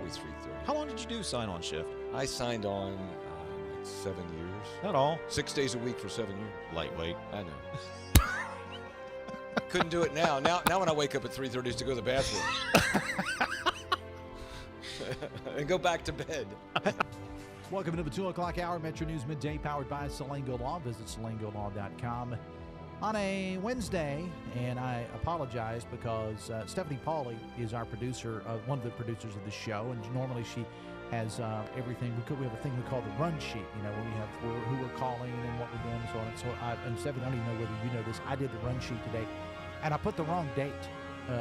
Probably 3:30. How long did you do sign-on shift? I signed on like 7 years. Not all. 6 days a week for 7 years. Lightweight. I know. Couldn't do it now. Now when I wake up at 3:30 is to go to the bathroom. And go back to bed. Welcome to the 2 o'clock hour, Metro News Midday, powered by Salango Law. Visit salangolaw.com on a Wednesday, and I apologize because Stephanie Pauly is our producer, one of the producers of the show, and normally she has everything. We have a thing we call the run sheet, when we have who we're calling and what we're doing and so on. And so and Stephanie, I don't even know whether you know this, I did the run sheet today, and I put the wrong date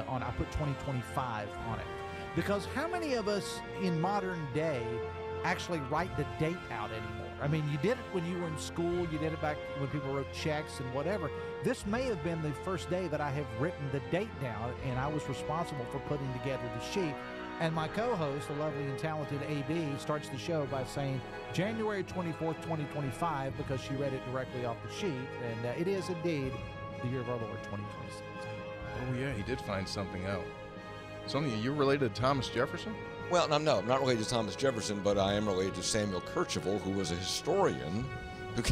on. I put 2025 on it, because how many of us in modern day actually write the date out anymore? I mean, you did it when you were in school, you did it back when people wrote checks and whatever. This may have been the first day that I have written the date down, and I was responsible for putting together the sheet. And my co-host, the lovely and talented AB, starts the show by saying January 24th, 2025, because she read it directly off the sheet, and it is indeed the year of our Lord, 2026. Oh yeah, he did find something out. Something, you're related to Thomas Jefferson? Well, no, I'm not related to Thomas Jefferson, but I am related to Samuel Kercheval, who was a historian. I'm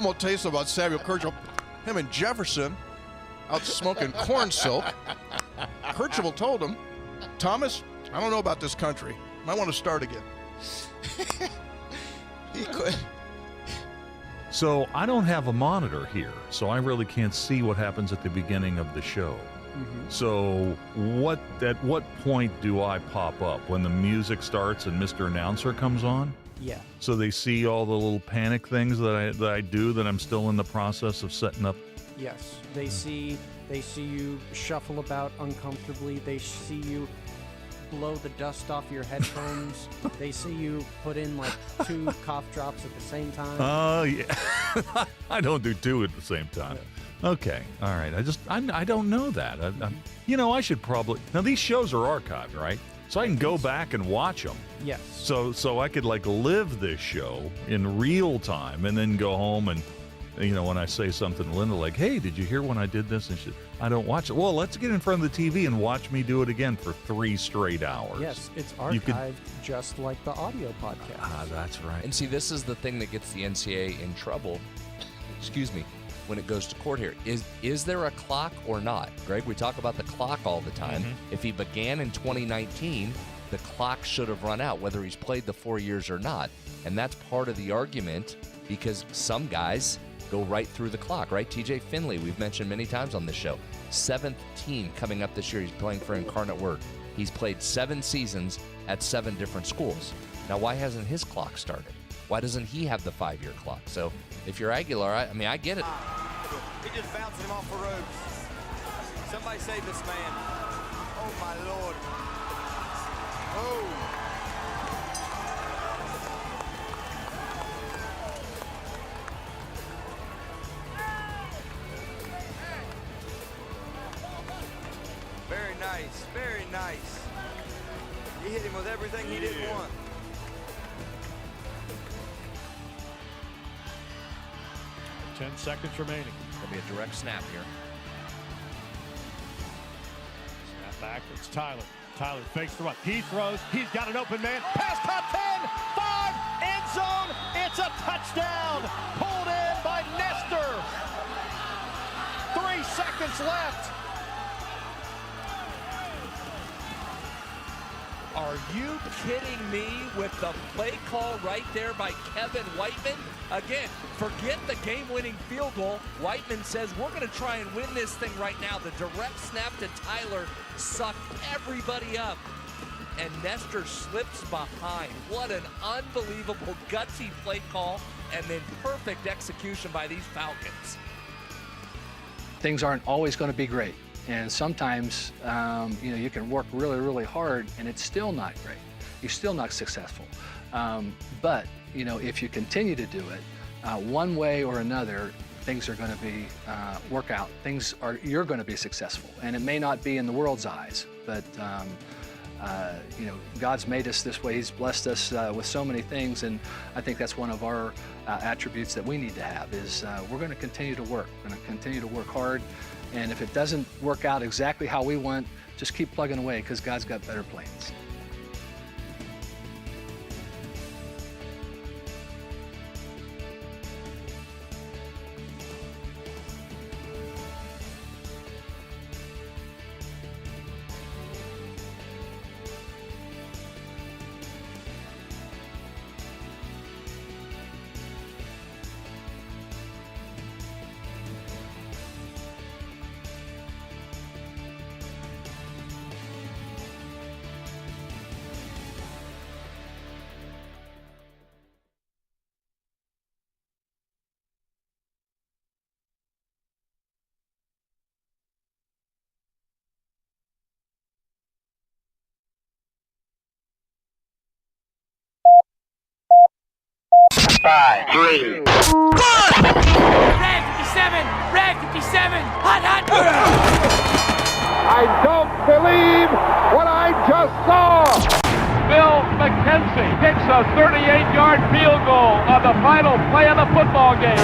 going to tell you something about Samuel Kercheval. Him and Jefferson out smoking corn silk. Kercheval told him, Thomas, I don't know about this country. Might want to start again. He could. So I don't have a monitor here, so I really can't see what happens at the beginning of the show. Mm-hmm. So at what point do I pop up? When the music starts and Mr. Announcer comes on? Yeah. So they see all the little panic things that I do that I'm still in the process of setting up? Yes. They see you shuffle about uncomfortably. They see you blow the dust off your headphones. They see you put in like 2 cough drops at the same time. Oh, yeah. I don't do 2 at the same time. Yeah. Okay. All right. I don't know that. I should probably. Now, these shows are archived, right? So I can go back and watch them. Yes. So I could live this show in real time and then go home and, when I say something to Linda like, hey, did you hear when I did this? And I don't watch it. Well, let's get in front of the TV and watch me do it again for 3 straight hours. Yes, it's archived just like the audio podcast. Ah, that's right. And see, this is the thing that gets the NCAA in trouble, when it goes to court here. Is there a clock or not? Greg, we talk about the clock all the time. Mm-hmm. If he began in 2019, the clock should have run out, whether he's played the 4 years or not. And that's part of the argument, because some guys go right through the clock, right? TJ Finley, we've mentioned many times on this show. 7th team coming up this year. He's playing for Incarnate Word. He's played 7 seasons at 7 different schools. Now, why hasn't his clock started? Why doesn't he have the 5-year clock? So if you're Aguilar, I get it. He just bouncing him off the ropes. Somebody save this man. Oh, my Lord. Oh. Very nice, very nice. He hit him with everything he didn't want. Ten seconds remaining. There'll be a direct snap here. Snap back. It's Tyler. Tyler fakes the run. He throws. He's got an open man. Pass top 10. 5. End zone. It's a touchdown. Pulled in by Nestor. 3 seconds left. Are you kidding me with the play call right there by Kevin Whiteman? Again, forget the game-winning field goal. Whiteman says, we're going to try and win this thing right now. The direct snap to Tyler sucked everybody up, and Nestor slips behind. What an unbelievable gutsy play call, and then perfect execution by these Falcons. Things aren't always going to be great. And sometimes, you can work really, really hard and it's still not great. You're still not successful. But, if you continue to do it, one way or another, things are going to be, work out. You're going to be successful. And it may not be in the world's eyes, but, God's made us this way. He's blessed us with so many things. And I think that's one of our attributes that we need to have. Is we're going to continue to work. We're going to continue to work hard. And if it doesn't work out exactly how we want, just keep plugging away because God's got better plans. Five, three. Red 57! Red 57! Hot, hot! I don't believe what I just saw. Bill McKenzie kicks a 38-yard field goal on the final play of the football game.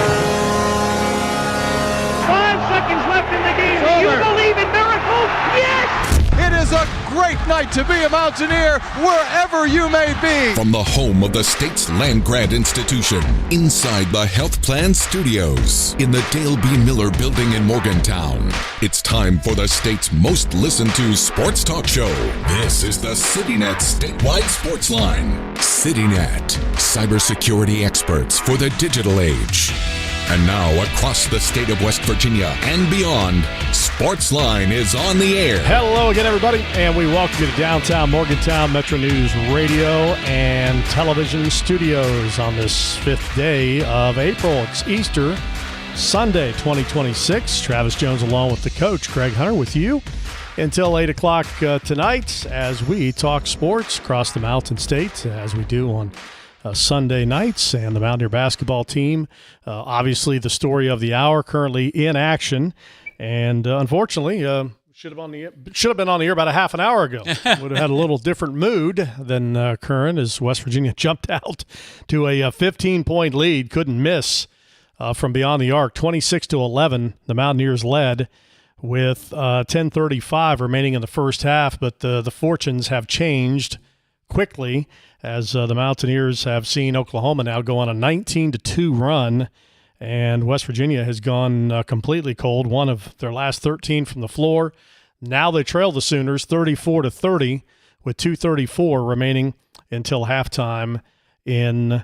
5 seconds left in the game. Do you believe in miracles? Yes! It is a great night to be a Mountaineer wherever you may be. From the home of the state's land grant institution, inside the Health Plan Studios, in the Dale B. Miller Building in Morgantown, it's time for the state's most listened to sports talk show. This is the CityNet Statewide Sportsline. CityNet, cybersecurity experts for the digital age. And now, across the state of West Virginia and beyond, Sportsline is on the air. Hello again, everybody, and we welcome you to downtown Morgantown Metro News Radio and Television Studios on this 5th day of April. It's Easter Sunday, 2026. Travis Jones along with the coach, Craig Hunter, with you until 8 o'clock tonight as we talk sports across the Mountain State, as we do on Sunday nights. And the Mountaineer basketball team, obviously the story of the hour, currently in action. And unfortunately, should have been on the air about a half an hour ago. Would have had a little different mood than current as West Virginia jumped out to a 15-point lead. Couldn't miss from beyond the arc. 26-11, the Mountaineers led with 10:35 remaining in the first half. But the fortunes have changed quickly as the Mountaineers have seen Oklahoma now go on a 19-2 run, and West Virginia has gone completely cold, one of their last 13 from the floor. Now they trail the Sooners 34-30 with 2:34 remaining until halftime in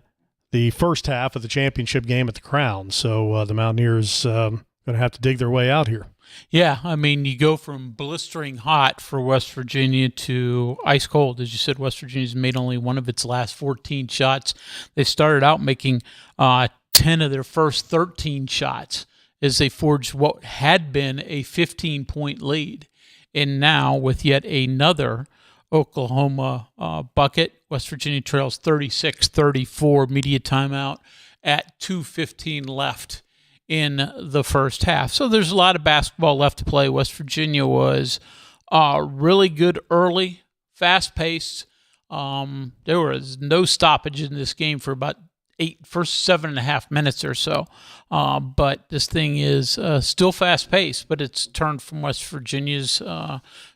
the first half of the championship game at the Crown. So the Mountaineers going to have to dig their way out here. Yeah, I mean, you go from blistering hot for West Virginia to ice cold. As you said, West Virginia's made only one of its last 14 shots. They started out making 10 of their first 13 shots as they forged what had been a 15-point lead. And now, with yet another Oklahoma bucket, West Virginia trails 36-34, media timeout at 2:15 left in the first half. So there's a lot of basketball left to play. West Virginia was really good early, fast-paced. There was no stoppage in this game for about first 7.5 minutes or so. But this thing is still fast-paced, but it's turned from West Virginia's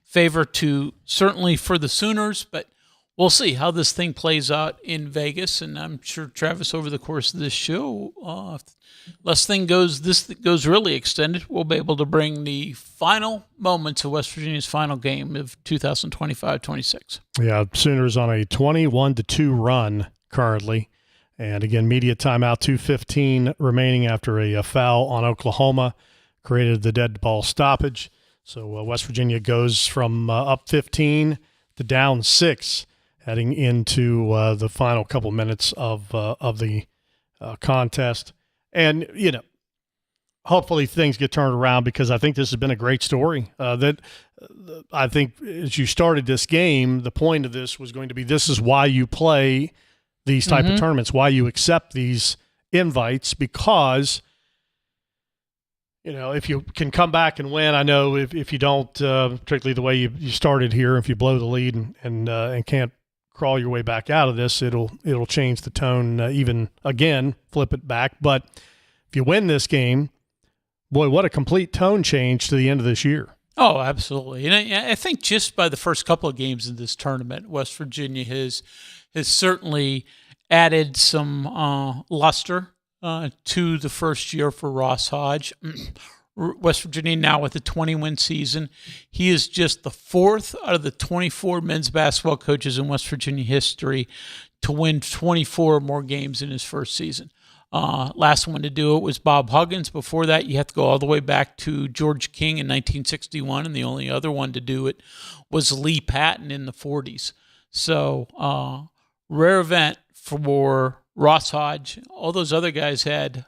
favor to certainly for the Sooners, but we'll see how this thing plays out in Vegas, and I'm sure, Travis, over the course of this show, if this goes really extended, we'll be able to bring the final moments of West Virginia's final game of 2025-26. Yeah, Sooners on a 21-2 run currently. And again, media timeout, 2:15 remaining after a foul on Oklahoma created the dead ball stoppage. So West Virginia goes from up 15 to down 6 heading into the final couple minutes of the contest. And, hopefully things get turned around because I think this has been a great story. I think as you started this game, the point of this was going to be this is why you play these type of tournaments, why you accept these invites, because, if you can come back and win, I know if you don't, particularly the way you started here, if you blow the lead and can't crawl your way back out of this, it'll change the tone even again, flip it back. But if you win this game, boy, what a complete tone change to the end of this year. Oh, absolutely. And I think just by the first couple of games in this tournament, West Virginia has certainly added some luster to the first year for Ross Hodge. West Virginia now with a 20-win season. He is just the fourth out of the 24 men's basketball coaches in West Virginia history to win 24 or more games in his first season. Last one to do it was Bob Huggins. Before that, you have to go all the way back to George King in 1961, and the only other one to do it was Lee Patton in the 40s. So, rare event for Ross Hodge. All those other guys had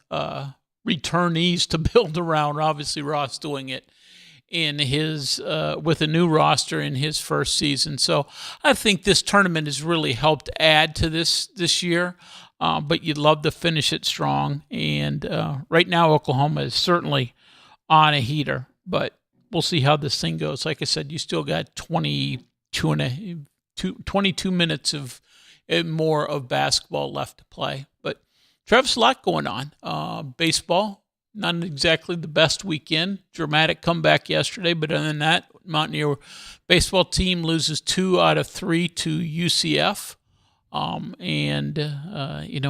returnees to build around. Obviously, Ross doing it in his with a new roster in his first season. So I think this tournament has really helped add to this year. But you'd love to finish it strong. And right now, Oklahoma is certainly on a heater. But we'll see how this thing goes. Like I said, you still got 22 minutes of more of basketball left to play. But Travis, a lot going on. Baseball, not exactly the best weekend. Dramatic comeback yesterday, but other than that, Mountaineer baseball team loses 2 out of 3 to UCF.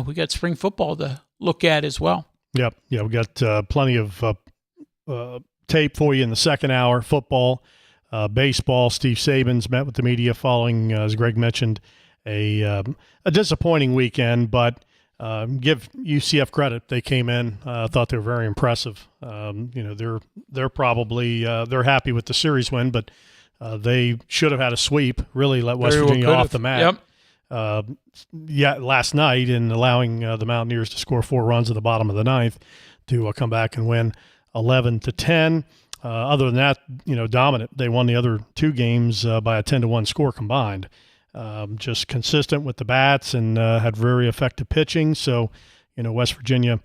We got spring football to look at as well. Yep. Yeah, we got plenty of tape for you in the second hour. Football, baseball. Steve Saban's met with the media following, as Greg mentioned, a disappointing weekend, but give UCF credit. They came in. Thought they were very impressive. They're probably they're happy with the series win, but they should have had a sweep. Really let West Virginia off the mat. Yep. Last night, in allowing the Mountaineers to score 4 runs at the bottom of the ninth to come back and win 11-10. Other than that, dominant. They won the other 2 games by a 10-1 score combined. Just consistent with the bats and had very effective pitching. So, West Virginia,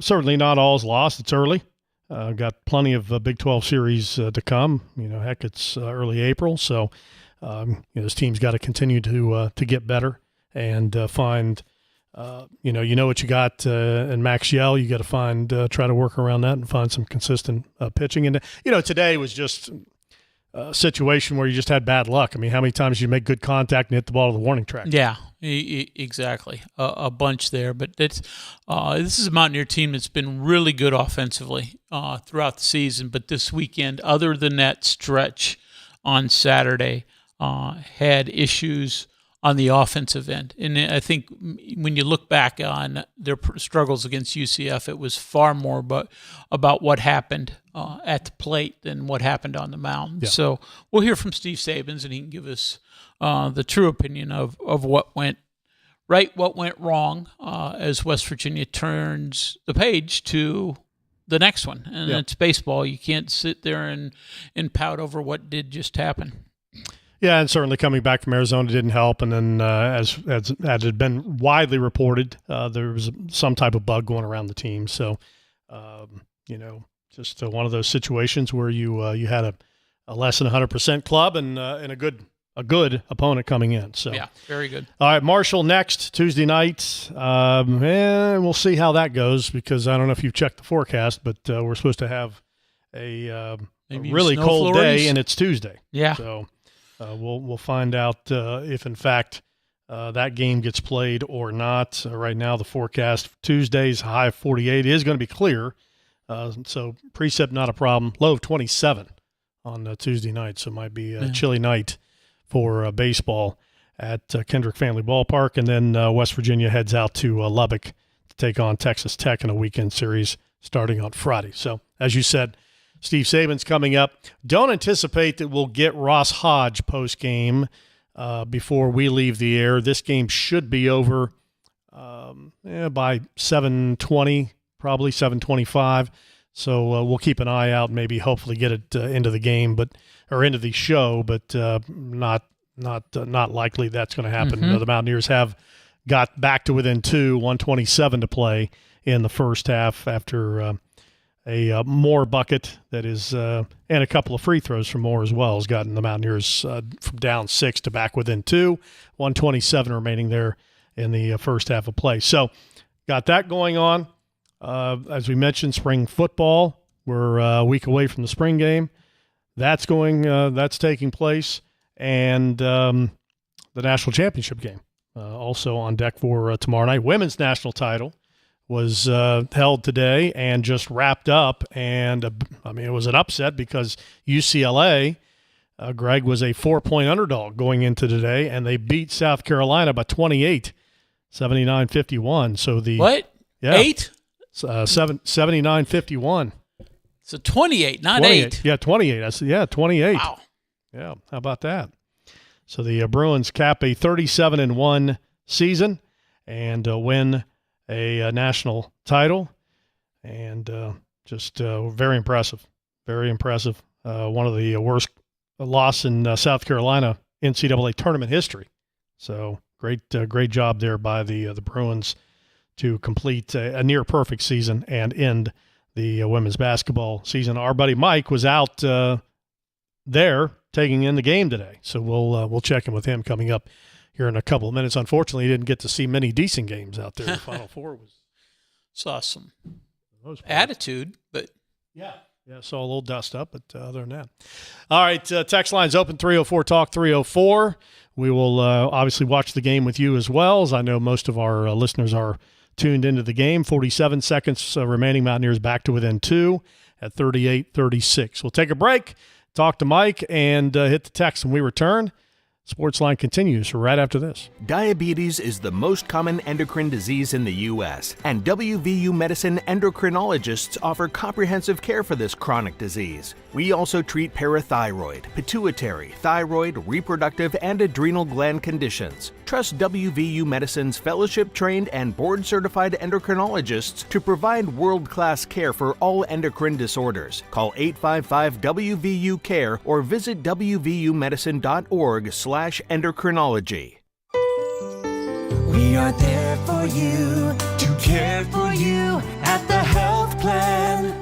certainly not all is lost. It's early. Got plenty of Big 12 series to come. It's early April. So, this team's got to continue to get better and find, what you got in Max Yell. You got to find, try to work around that and find some consistent pitching. And, today was just a situation where you just had bad luck. I mean, how many times you make good contact and hit the ball to the warning track? Yeah, exactly. A bunch there. But this is a Mountaineer team that's been really good offensively throughout the season. But this weekend, other than that stretch on Saturday, had issues on the offensive end. And I think when you look back on their struggles against UCF, it was far more about what happened at the plate than what happened on the mound. Yeah. So we'll hear from Steve Sabans, and he can give us the true opinion of what went right, what went wrong as West Virginia turns the page to the next one. And it's baseball. You can't sit there and pout over what did just happen. Yeah, and certainly coming back from Arizona didn't help. And then as had been widely reported, there was some type of bug going around the team. So, just one of those situations where you had a less than 100% club and a good opponent coming in. So yeah, very good. All right, Marshall next Tuesday night. And we'll see how that goes, because I don't know if you've checked the forecast, but we're supposed to have a really cold day, and it's Tuesday. Yeah. So. We'll find out if, in fact, that game gets played or not. Right now, the forecast, Tuesday's high of 48 is going to be clear. So precip not a problem. Low of 27 on Tuesday night. So it might be a chilly night for baseball at Kendrick Family Ballpark. And then West Virginia heads out to Lubbock to take on Texas Tech in a weekend series starting on Friday. So, as you said, Steve Saban's coming up. Don't anticipate that we'll get Ross Hodge post-game before we leave the air. This game should be over by 7:20, probably 7:25. So we'll keep an eye out, maybe hopefully get it into the game, or into the show, but not likely that's going to happen. Mm-hmm. The Mountaineers have got back to within 2, 127 to play in the first half after a Moore bucket that is, and a couple of free throws from Moore as well, has gotten the Mountaineers from down 6 to back within 2. 1:27 remaining there in the first half of play. So got that going on. As we mentioned, spring football. We're a week away from the spring game. That's taking place. And the national championship game also on deck for tomorrow night. Women's national title was held today and just wrapped up. And, it was an upset because UCLA, Greg, was a 4-point underdog going into today, and they beat South Carolina by 28, 79-51. So the what? Yeah, 8? 79-51. So 28, not 28. 8. Yeah, 28. 28. Wow. Yeah, how about that? So the Bruins cap a 37-1 season and win a national title, and just very impressive. Very impressive. One of the worst loss in South Carolina NCAA tournament history. So great job there by the Bruins to complete a near perfect season and end the women's basketball season. Our buddy Mike was out there taking in the game today, so we'll check in with him coming up here in a couple of minutes. Unfortunately, he didn't get to see many decent games out there. The Final Four saw some attitude, but yeah, saw a little dust up, but other than that. All right, text line's open, 304-TALK-304. We will obviously watch the game with you as well, as I know most of our listeners are tuned into the game. 47 seconds remaining. Mountaineers back to within 2 at 38-36. We'll take a break, talk to Mike, and hit the text when we return. Sportsline continues right after this. Diabetes is the most common endocrine disease in the U.S., and WVU Medicine endocrinologists offer comprehensive care for this chronic disease. We also treat parathyroid, pituitary, thyroid, reproductive, and adrenal gland conditions. Trust WVU Medicine's fellowship-trained and board-certified endocrinologists to provide world-class care for all endocrine disorders. Call 855-WVU-CARE or visit wvumedicine.org/endocrinology. We are there for you, to care for you at the health plan.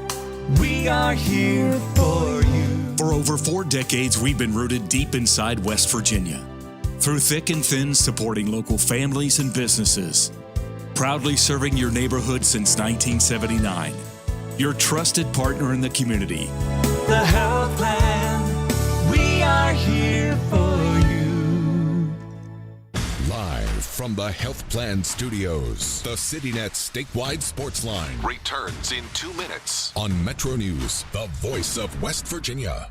We are here for you. For over 4 decades, we've been rooted deep inside West Virginia. Through thick and thin, supporting local families and businesses. Proudly serving your neighborhood since 1979. Your trusted partner in the community. The health plan, we are here for you. Live from the Health Plan Studios, the CityNet statewide sports line returns in 2 minutes on Metro News, the voice of West Virginia.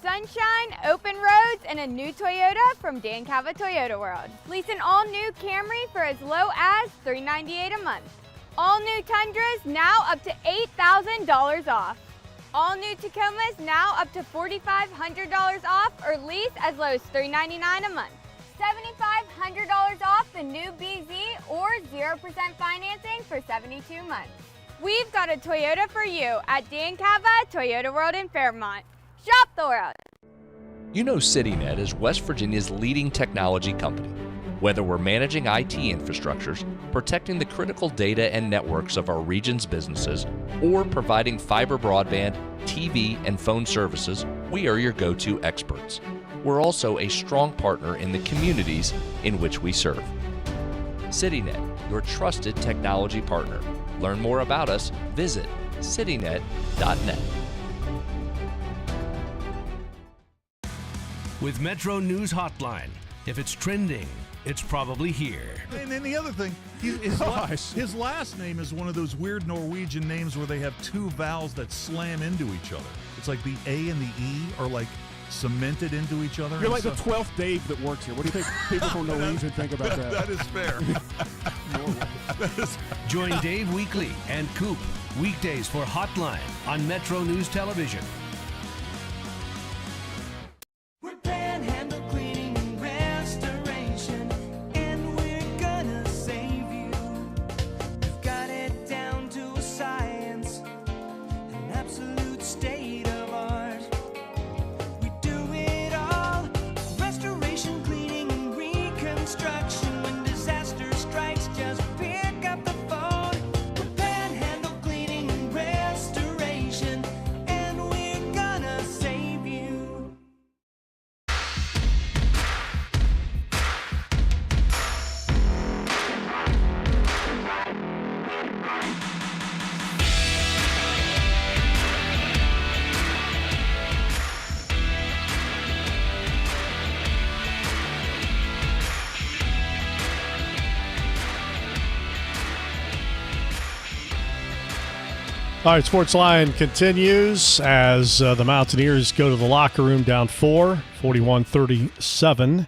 Sunshine, open roads, and a new Toyota from Dan Cava Toyota World. Lease an all-new Camry for as low as $398 a month. All new Tundras now up to $8,000 off. All new Tacomas now up to $4,500 off, or lease as low as $399 a month. $7,500 off the new BZ or 0% financing for 72 months. We've got a Toyota for you at Dan Cava Toyota World in Fairmont. Shop the world. You know CityNet is West Virginia's leading technology company. Whether we're managing IT infrastructures, protecting the critical data and networks of our region's businesses, or providing fiber broadband, TV, and phone services, we are your go-to experts. We're also a strong partner in the communities in which we serve. CityNet, your trusted technology partner. Learn more about us, visit citynet.net. With Metro News Hotline, if it's trending, it's probably here. And then the other thing, his last name is one of those weird Norwegian names where they have 2 vowels that slam into each other. It's like the A and the E are like cemented into each other. You're like the 12th Dave that works here. What do you think people from Norwegian think about that? That is fair. Join Dave Weekly and Coop weekdays for Hotline on Metro News Television. We're Panhandle Cleaning and Restoration, and we're gonna save you. We've got it down to a science, an absolute state of art. We do it all, restoration, cleaning, and reconstruction. When disaster strikes, just pick up the phone. We're Panhandle Cleaning and Restoration. All right, Sportsline continues as the Mountaineers go to the locker room down 4, 41-37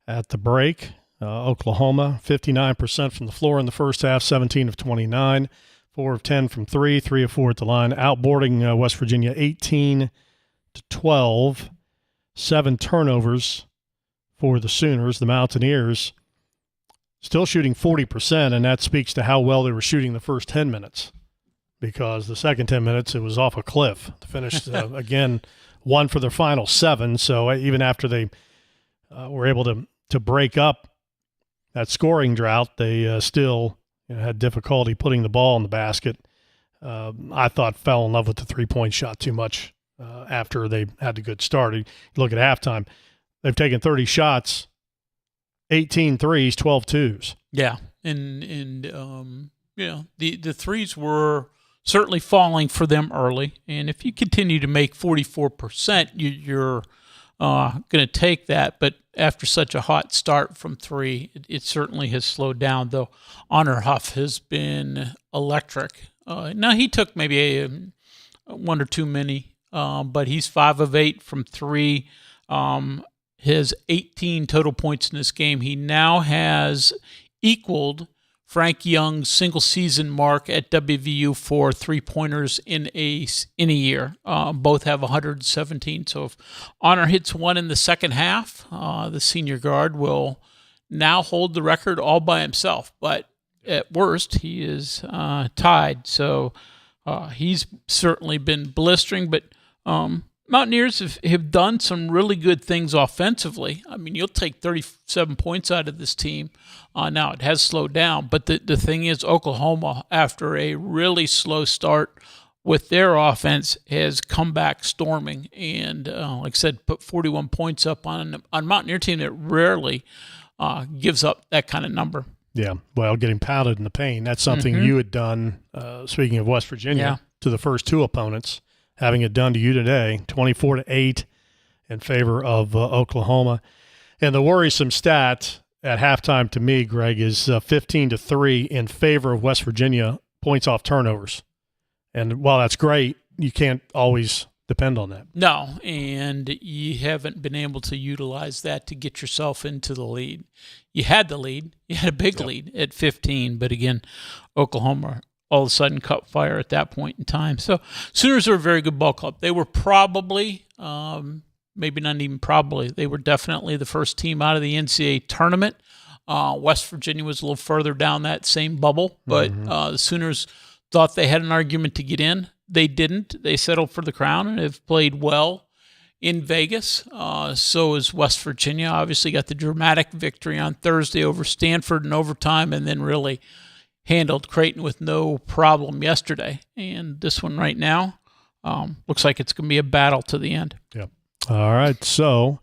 at the break. Oklahoma, 59% from the floor in the first half, 17 of 29, 4 of 10 from 3, 3 of 4 at the line. Outboarding West Virginia 18-12, 7 turnovers for the Sooners. The Mountaineers still shooting 40%, and that speaks to how well they were shooting the first 10 minutes. Because the second 10 minutes, it was off a cliff. They finished, again, 1 for their final 7. So even after they were able to break up that scoring drought, they still had difficulty putting the ball in the basket. I thought fell in love with the three-point shot too much after they had a good start. You look at halftime, they've taken 30 shots, 18 threes, 12 twos. Yeah, and the threes were certainly falling for them early, and if you continue to make 44%, you're going to take that. But after such a hot start from 3, it certainly has slowed down, though Honor Huff has been electric. Now, he took maybe one or too many, but he's 5 of 8 from 3. His 18 total points in this game. He now has equaled Frank Young's single-season mark at WVU for three-pointers in a year. Both have 117. So if Honor hits one in the second half, the senior guard will now hold the record all by himself. But at worst, he is tied. So he's certainly been blistering. But Mountaineers have done some really good things offensively. I mean, you'll take 37 points out of this team. Now, it has slowed down, but the thing is, Oklahoma, after a really slow start with their offense, has come back storming and, like I said, put 41 points up on a Mountaineer team that rarely gives up that kind of number. Yeah, well, getting pounded in the paint, that's something you had done, speaking of West Virginia, to the first 2 opponents. Having it done to you today, 24-8 in favor of Oklahoma. And the worrisome stat at halftime to me, Greg, is 15-3 in favor of West Virginia points off turnovers. And while that's great, you can't always depend on that. No, and you haven't been able to utilize that to get yourself into the lead. You had the lead. You had a big lead at 15, but again, Oklahoma all of a sudden cut fire at that point in time. So Sooners are a very good ball club. They were probably, maybe not even probably, they were definitely the first team out of the NCAA tournament. West Virginia was a little further down that same bubble, but the Sooners thought they had an argument to get in. They didn't. They settled for the crown and have played well in Vegas. So is West Virginia. Obviously got the dramatic victory on Thursday over Stanford in overtime, and then really handled Creighton with no problem yesterday. And this one right now looks like it's going to be a battle to the end. Yep. All right, so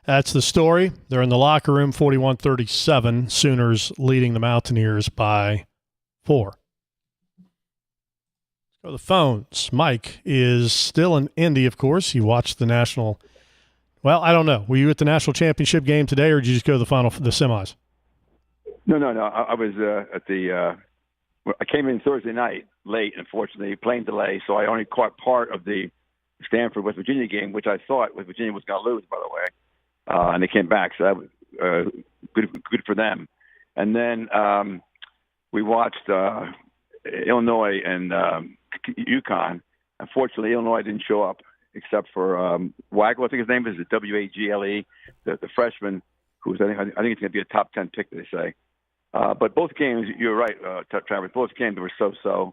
that's the story. They're in the locker room, 41-37. Sooners leading the Mountaineers by 4. Let's go to the phones. Mike is still in Indy, of course. You watched the national – well, I don't know. Were you at the national championship game today, or did you just go to the semis? No. I was at the I came in Thursday night late, unfortunately, plane delay, so I only caught part of the Stanford-West Virginia game, which I thought West Virginia was going to lose, by the way, and they came back, so that was good for them. And then we watched Illinois and UConn. Unfortunately, Illinois didn't show up except for Wagle, I think his name is Wagle, the freshman, who's I think it's going to be a top 10 pick, they say. But both games, you're right, Travis, both games were so-so.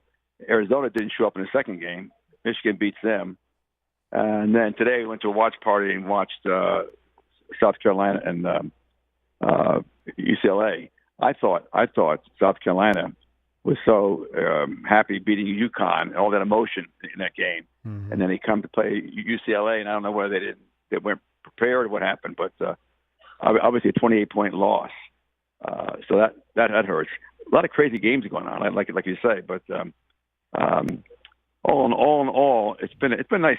Arizona didn't show up in the second game. Michigan beats them. And then today we went to a watch party and watched South Carolina and UCLA. I thought South Carolina was so happy beating UConn, all that emotion in that game. Mm-hmm. And then they come to play UCLA, and I don't know whether they weren't prepared or what happened, but obviously a 28-point loss. So that hurts. A lot of crazy games going on, like you say. But all in all, it's been a nice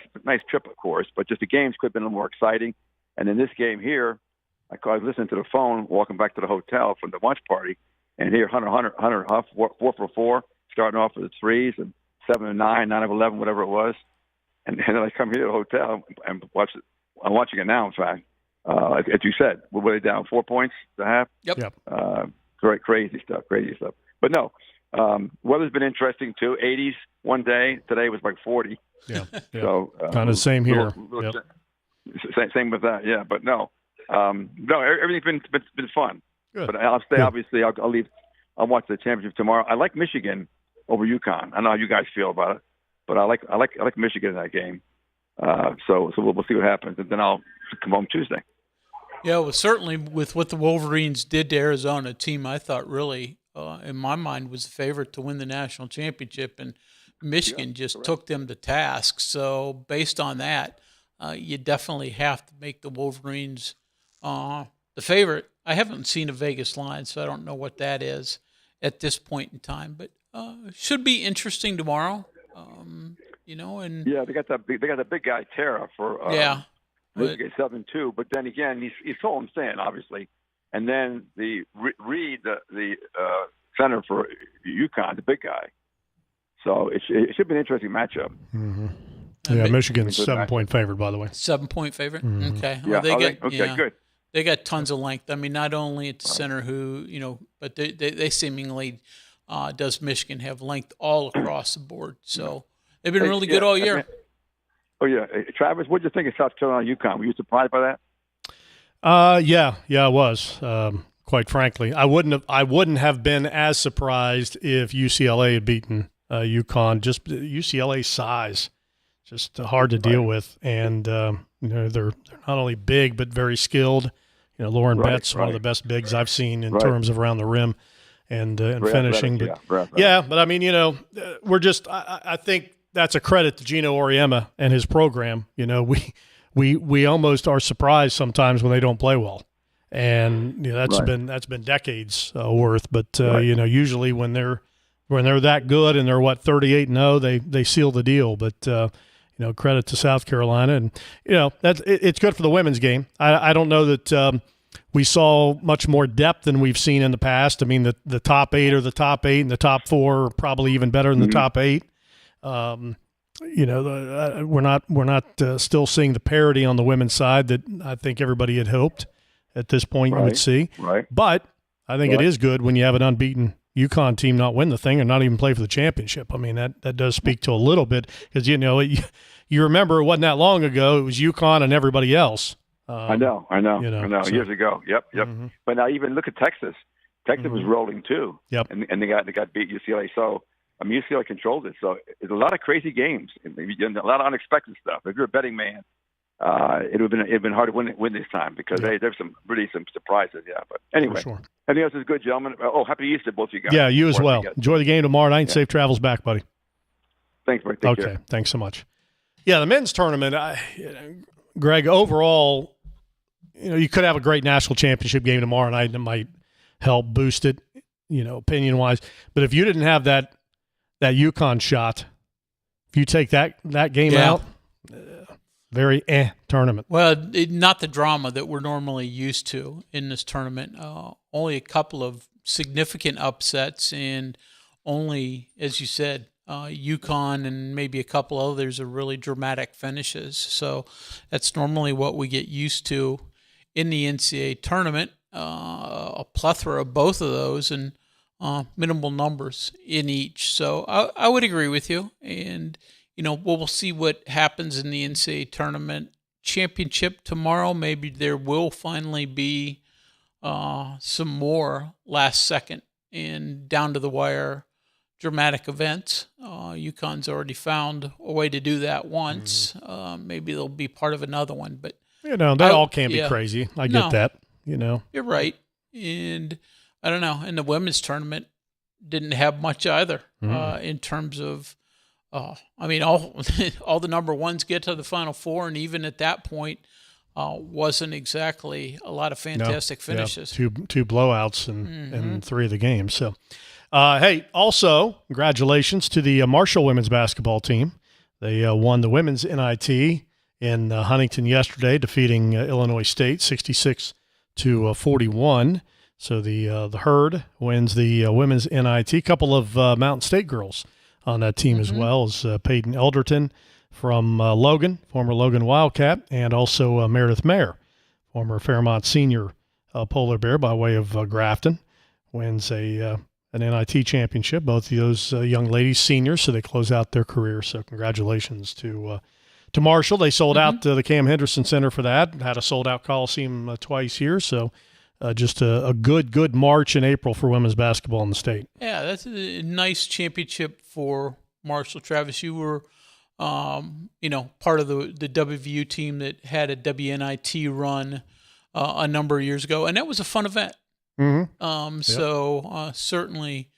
trip, of course. But just the games could have been a little more exciting. And in this game here, I was listening to the phone walking back to the hotel from the lunch party, and here Hunter Huff 4 for 4, starting off with the threes and 7 of 9, 9 of 11, whatever it was. And then I come here to the hotel and watch it. I'm watching it now, in fact. As you said, were they down 4 points to half? Yep. Crazy stuff. But no, weather's been interesting too. 80s one day. Today was like 40. Yeah. So kind of the same here. Same with that. Yeah, but no, everything's been fun. Good. But I'll stay. Good. Obviously, I'll leave. I'll watch the championship tomorrow. I like Michigan over UConn. I know how you guys feel about it, but I like Michigan in that game. So we'll see what happens, and then I'll come home Tuesday. Yeah, well, certainly with what the Wolverines did to Arizona, a team I thought really, in my mind, was the favorite to win the national championship, and Michigan just took them to task. So based on that, you definitely have to make the Wolverines the favorite. I haven't seen a Vegas line, so I don't know what that is at this point in time, but should be interesting tomorrow. And they got that big guy Tara for Michigan 7-2, but then again he's tall and thin, obviously, and then the Reed, the center for UConn, the big guy. So it should be an interesting matchup. Mm-hmm. Yeah, Michigan's 7-point favorite, by the way. 7-point favorite. Mm-hmm. Okay. Well, good. They got tons of length. I mean, not only at the center, but they seemingly does Michigan have length all across the board. So they've been really good all year. Travis, what did you think of South Carolina UConn? Were you surprised by that? Yeah, I was. Quite frankly, I wouldn't have been as surprised if UCLA had beaten UConn. Just UCLA's size, just hard to deal with, and they're not only big but very skilled. Lauren Betts, one of the best bigs I've seen in terms of around the rim and finishing. But but I mean, we're just. I think that's a credit to Gino Auriemma and his program. We almost are surprised sometimes when they don't play well, and that's been decades worth. But usually when they're that good and they're 38-0, they seal the deal. But credit to South Carolina, and it's good for the women's game. I don't know that we saw much more depth than we've seen in the past. I mean, the top 8 are the top 8, and the top 4 are probably even better than the top 8. We're not still seeing the parity on the women's side that I think everybody had hoped at this point you would see. Right. But I think it is good when you have an unbeaten UConn team not win the thing and not even play for the championship. I mean, that does speak to a little bit because, you remember it wasn't that long ago. It was UConn and everybody else. I know. So. Years ago. Yep. Mm-hmm. But now even look at Texas. Texas was rolling too. Yep. And they got beat UCLA. So I mean, UCLA controlled it. So there's a lot of crazy games and a lot of unexpected stuff. If you're a betting man, it would have been hard to win this time because there's some surprises. Yeah. But anyway, sure. Everything else is good, gentlemen. Happy Easter, both of you guys. Yeah, you as well. Enjoy the game tomorrow night. Safe travels back, buddy. Thanks, Mike. Take care. Thanks so much. Yeah, the men's tournament, Greg, overall, you could have a great national championship game tomorrow night and it might help boost it, opinion-wise. But if you didn't have that UConn shot, if you take that game out, very tournament. Well, not the drama that we're normally used to in this tournament. Only a couple of significant upsets and only, as you said, UConn and maybe a couple others are really dramatic finishes. So that's normally what we get used to in the NCAA tournament, a plethora of both of those and minimal numbers in each. So I would agree with you. And, we'll see what happens in the NCAA tournament championship tomorrow. Maybe there will finally be some more last second and down to the wire dramatic events. UConn's already found a way to do that once. Maybe they'll be part of another one, but they all can't be crazy. I get that. You're right, and I don't know. And the women's tournament didn't have much either in terms of. All the number ones get to the Final Four, and even at that point, wasn't exactly a lot of fantastic finishes. Yeah. Two blowouts in 3 of the games. So. Hey, also, congratulations to the Marshall women's basketball team. They won the women's NIT in Huntington yesterday, defeating Illinois State 66-41. So the Herd wins the women's NIT. A couple of Mountain State girls on that team as well as Peyton Elderton from Logan, former Logan Wildcat, and also Meredith Mayer, former Fairmont Senior Polar Bear by way of Grafton, wins an NIT championship. Both of those young ladies seniors, so they close out their career. So congratulations to Marshall. They sold out the Cam Henderson Center for that. Had a sold-out Coliseum twice here, so just a good March and April for women's basketball in the state. Yeah, that's a nice championship for Marshall. Travis, you were part of the WVU team that had a WNIT run a number of years ago, and that was a fun event. So certainly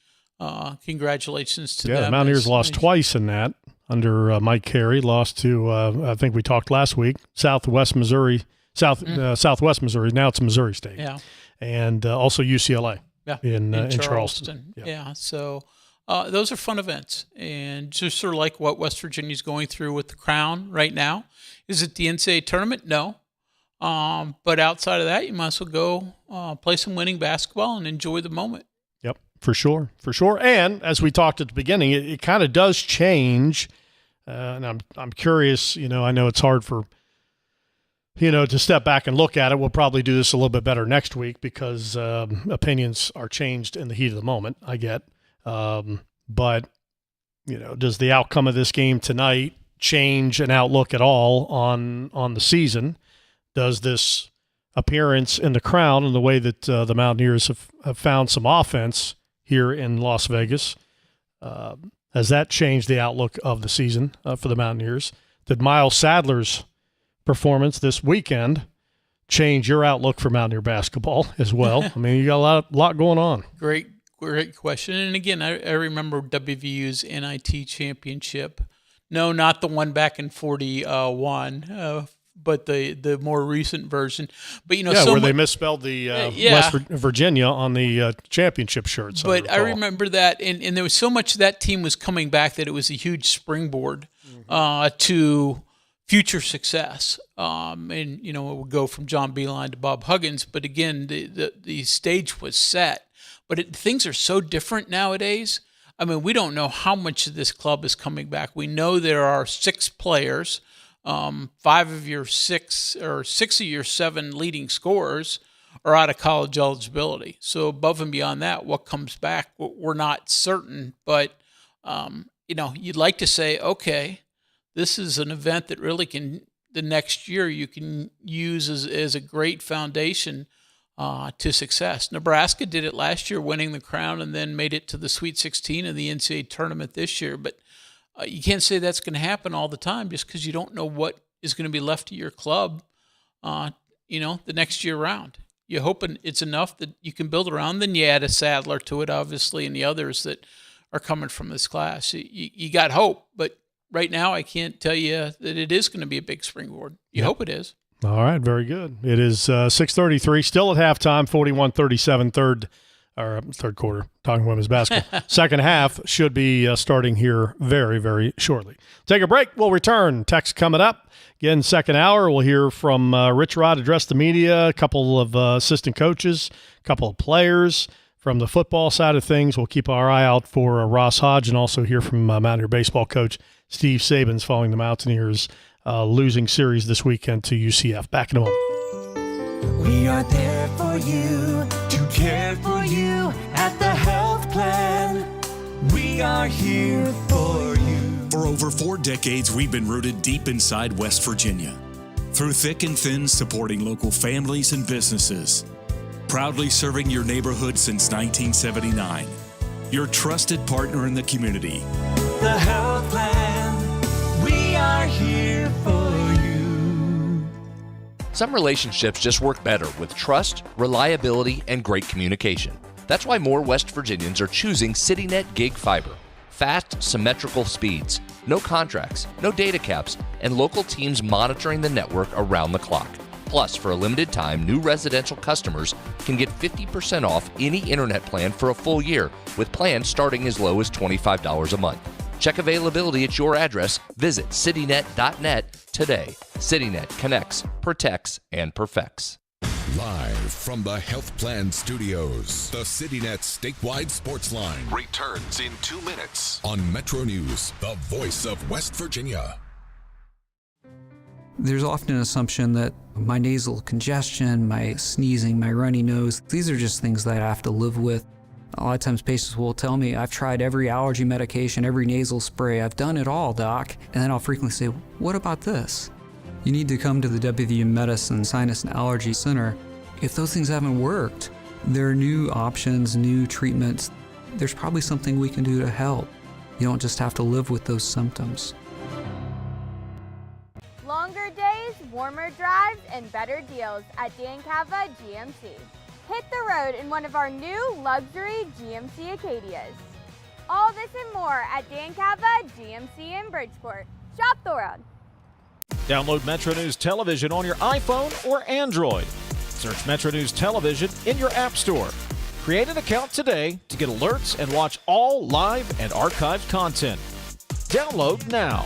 congratulations to them. Yeah, the Mountaineers lost twice in that under Mike Carey. Lost to, I think we talked last week, Southwest Missouri. Now it's Missouri State. Yeah. And also UCLA in Charleston. Yep. Yeah, so those are fun events. And just sort of like what West Virginia's going through with the Crown right now. Is it the NCAA tournament? No. But outside of that, you might as well go play some winning basketball and enjoy the moment. Yep, for sure. And as we talked at the beginning, it kind of does change. And I'm curious. I know it's hard for to step back and look at it. We'll probably do this a little bit better next week because opinions are changed in the heat of the moment. I get, but does the outcome of this game tonight change an outlook at all on the season? Does this appearance in the Crown and the way that the Mountaineers have found some offense here in Las Vegas, has that changed the outlook of the season for the Mountaineers? Did Miles Sadler's performance this weekend change your outlook for Mountaineer basketball as well? I mean, you got a lot going on. Great question. And again, I remember WVU's NIT championship. No, not the one back in 41. But the more recent version. But where they misspelled the West Virginia on the championship shirts. But I remember that, and there was so much that team was coming back that it was a huge springboard to future success. And it would go from John Beeline to Bob Huggins. But again, the stage was set. But things are so different nowadays. I mean, we don't know how much of this club is coming back. We know there are 6 players. 5 of your 6 or 6 of your 7 leading scorers are out of college eligibility. So above and beyond that, what comes back, we're not certain. But, you'd like to say, okay, this is an event that really the next year you can use as a great foundation to success. Nebraska did it last year, winning the Crown, and then made it to the Sweet 16 of the NCAA tournament this year. But you can't say that's going to happen all the time just because you don't know what is going to be left of your club, the next year round. You're hoping it's enough that you can build around. Then you add a Sadler to it, obviously, and the others that are coming from this class. You got hope, but right now I can't tell you that it is going to be a big springboard. You hope it is. All right, very good. It is 6:33, still at halftime, 41-37, third quarter, talking women's basketball. Second half should be starting here very, very shortly. Take a break. We'll return. Text coming up. Again, second hour, we'll hear from Rich Rod address the media, a couple of assistant coaches, a couple of players from the football side of things. We'll keep our eye out for Ross Hodge and also hear from Mountaineer baseball coach Steve Sabins following the Mountaineers' losing series this weekend to UCF. Back in a moment. We are there for you, to care for you at the health plan. We are here for you. For over 4 decades, we've been rooted deep inside West Virginia. Through thick and thin, supporting local families and businesses. Proudly serving your neighborhood since 1979. Your trusted partner in the community. The health plan, we are here for you. Some relationships just work better with trust, reliability, and great communication. That's why more West Virginians are choosing CityNet Gig Fiber. Fast, symmetrical speeds, no contracts, no data caps, and local teams monitoring the network around the clock. Plus, for a limited time, new residential customers can get 50% off any internet plan for a full year, with plans starting as low as $25 a month. Check availability at your address. Visit citynet.net today. CityNet connects, protects, and perfects. Live from the Health Plan Studios, the CityNet statewide sports line returns in 2 minutes on Metro News, the voice of West Virginia. There's often an assumption that my nasal congestion, my sneezing, my runny nose, these are just things that I have to live with. A lot of times patients will tell me, I've tried every allergy medication, every nasal spray, I've done it all, doc. And then I'll frequently say, what about this? You need to come to the WVU Medicine Sinus and Allergy Center. If those things haven't worked, there are new options, new treatments. There's probably something we can do to help. You don't just have to live with those symptoms. Longer days, warmer drives, and better deals at Dan Cava GMC. Hit the road in one of our new luxury GMC Acadias. All this and more at Dan Cava GMC in Bridgeport. Shop the world. Download Metro News Television on your iPhone or Android. Search Metro News Television in your app store. Create an account today to get alerts and watch all live and archived content. Download now.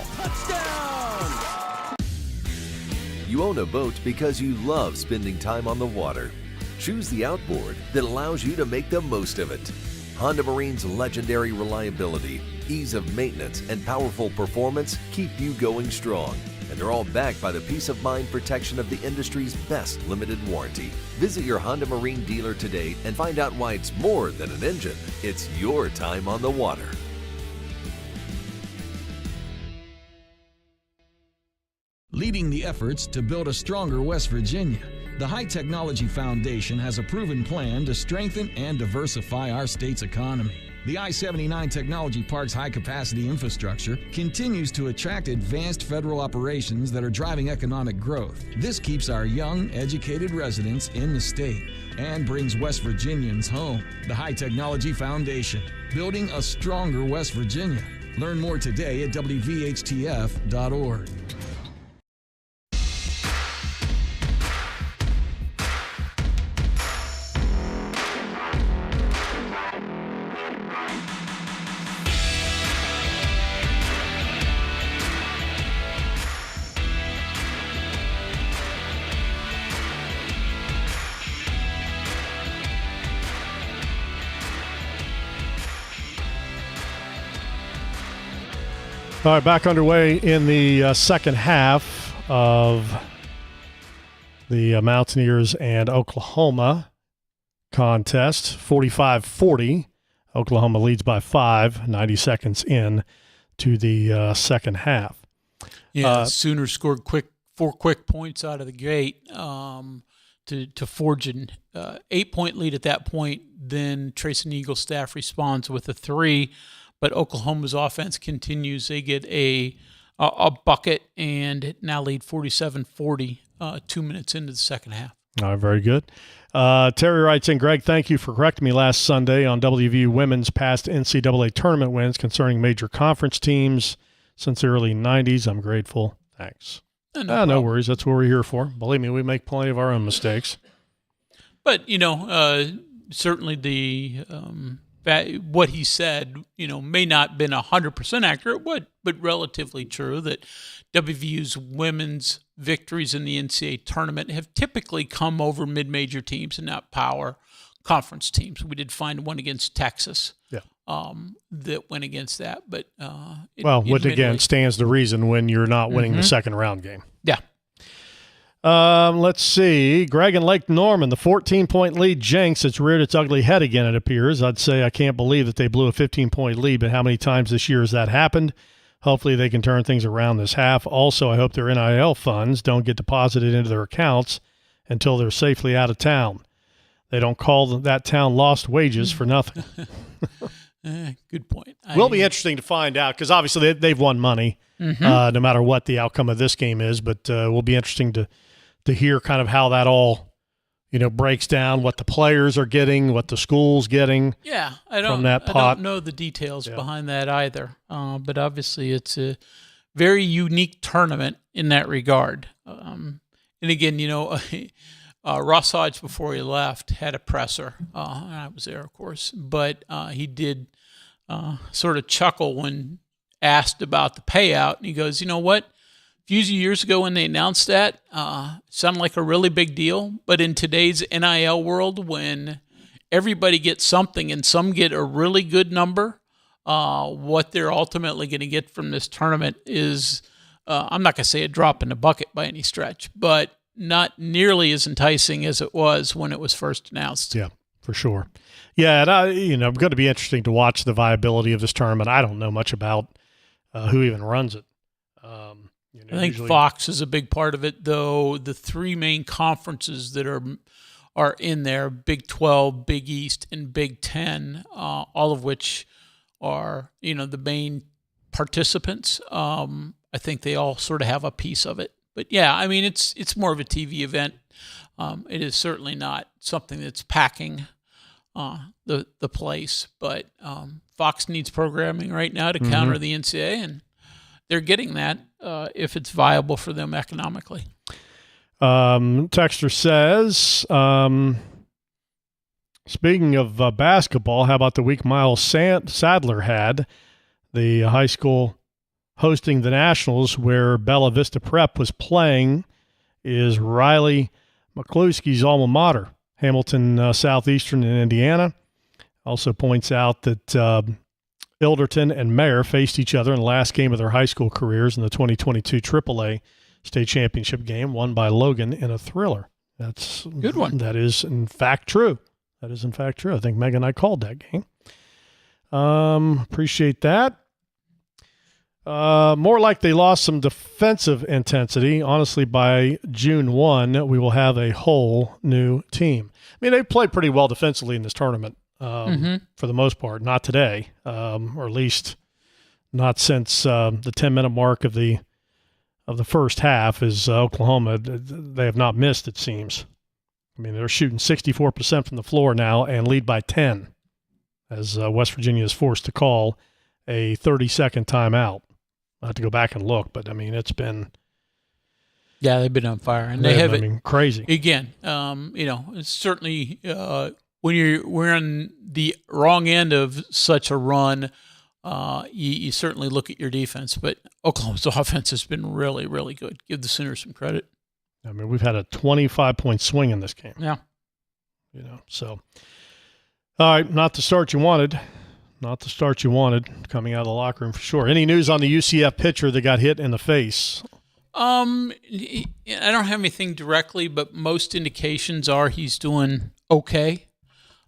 You own a boat because you love spending time on the water. Choose the outboard that allows you to make the most of it. Honda Marine's legendary reliability, ease of maintenance, and powerful performance keep you going strong. And they're all backed by the peace of mind protection of the industry's best limited warranty. Visit your Honda Marine dealer today and find out why it's more than an engine. It's your time on the water. Leading the efforts to build a stronger West Virginia, the High Technology Foundation has a proven plan to strengthen and diversify our state's economy. The I-79 Technology Park's high-capacity infrastructure continues to attract advanced federal operations that are driving economic growth. This keeps our young, educated residents in the state and brings West Virginians home. The High Technology Foundation, building a stronger West Virginia. Learn more today at WVHTF.org. All right, back underway in the second half of the Mountaineers and Oklahoma contest. 45-40. Oklahoma leads by 5, 90 seconds in to the second half. Yeah, Sooners scored 4 quick points out of the gate to forge an 8-point lead at that point. Then Trace and Eagle staff responds with a 3. But Oklahoma's offense continues. They get a bucket and now lead 47-40 2 minutes into the second half. All right, very good. Terry writes in, Greg, thank you for correcting me last Sunday on WVU women's past NCAA tournament wins concerning major conference teams since the early 90s. I'm grateful. Thanks. No worries. That's what we're here for. Believe me, we make plenty of our own mistakes. But, certainly the what he said, may not have been 100% accurate, but relatively true, that WVU's women's victories in the NCAA tournament have typically come over mid-major teams and not power conference teams. We did find one against Texas that went against that. But again stands to reason when you're not winning the second round game. Yeah. Let's see. Greg and Lake Norman, the 14-point lead jinx. It's reared its ugly head again, it appears. I'd say I can't believe that they blew a 15-point lead, but how many times this year has that happened? Hopefully they can turn things around this half. Also, I hope their NIL funds don't get deposited into their accounts until they're safely out of town. They don't call that town lost wages for nothing. Good point. Will be interesting to find out because obviously they've won money no matter what the outcome of this game is, but will be interesting to hear kind of how that all, breaks down, what the players are getting, what the school's getting. Yeah, I don't know the details behind that either. But obviously it's a very unique tournament in that regard. And again, Ross Hodge, before he left, had a presser. And I was there, of course. But he did sort of chuckle when asked about the payout. And he goes, you know what? few years ago when they announced that, sounded like a really big deal. But in today's NIL world, when everybody gets something and some get a really good number, what they're ultimately going to get from this tournament is, I'm not going to say a drop in the bucket by any stretch, but not nearly as enticing as it was when it was first announced. Yeah, for sure. Yeah, and going to be interesting to watch the viability of this tournament. I don't know much about who even runs it. I think Fox is a big part of it, though. The three main conferences that are in there, Big 12, Big East, and Big 10, all of which are, the main participants. I think they all sort of have a piece of it. But yeah, I mean, it's more of a TV event. It is certainly not something that's packing the place. But Fox needs programming right now to counter the NCAA, and they're getting that if it's viable for them economically. Texter says, speaking of basketball, how about the week Miles Sadler had, the high school hosting the Nationals, where Bella Vista Prep was playing, is Riley McCluskey's alma mater, Hamilton Southeastern in Indiana. Also points out that Ilderton and Mayer faced each other in the last game of their high school careers in the 2022 AAA state championship game, won by Logan in a thriller. That's good one. That is, in fact, true. I think Megan and I called that game. Appreciate that. More like they lost some defensive intensity. Honestly, by June 1, we will have a whole new team. I mean, they played pretty well defensively in this tournament for the most part. Not today, or at least not since the 10-minute mark of the first half. Is Oklahoma? They have not missed, it seems. I mean, they're shooting 64% from the floor now and lead by 10, as West Virginia is forced to call a 30-second timeout. I have to go back and look, but I mean, it's been. Yeah, they've been on fire, and they have it crazy again. It's certainly when we're on the wrong end of such a run, you certainly look at your defense. But Oklahoma's offense has been really, really good. Give the Sooners some credit. I mean, we've had a 25-point swing in this game. Yeah, so. All right, not the start you wanted. Not the start you wanted coming out of the locker room for sure. Any news on the UCF pitcher that got hit in the face? I don't have anything directly, but most indications are he's doing okay.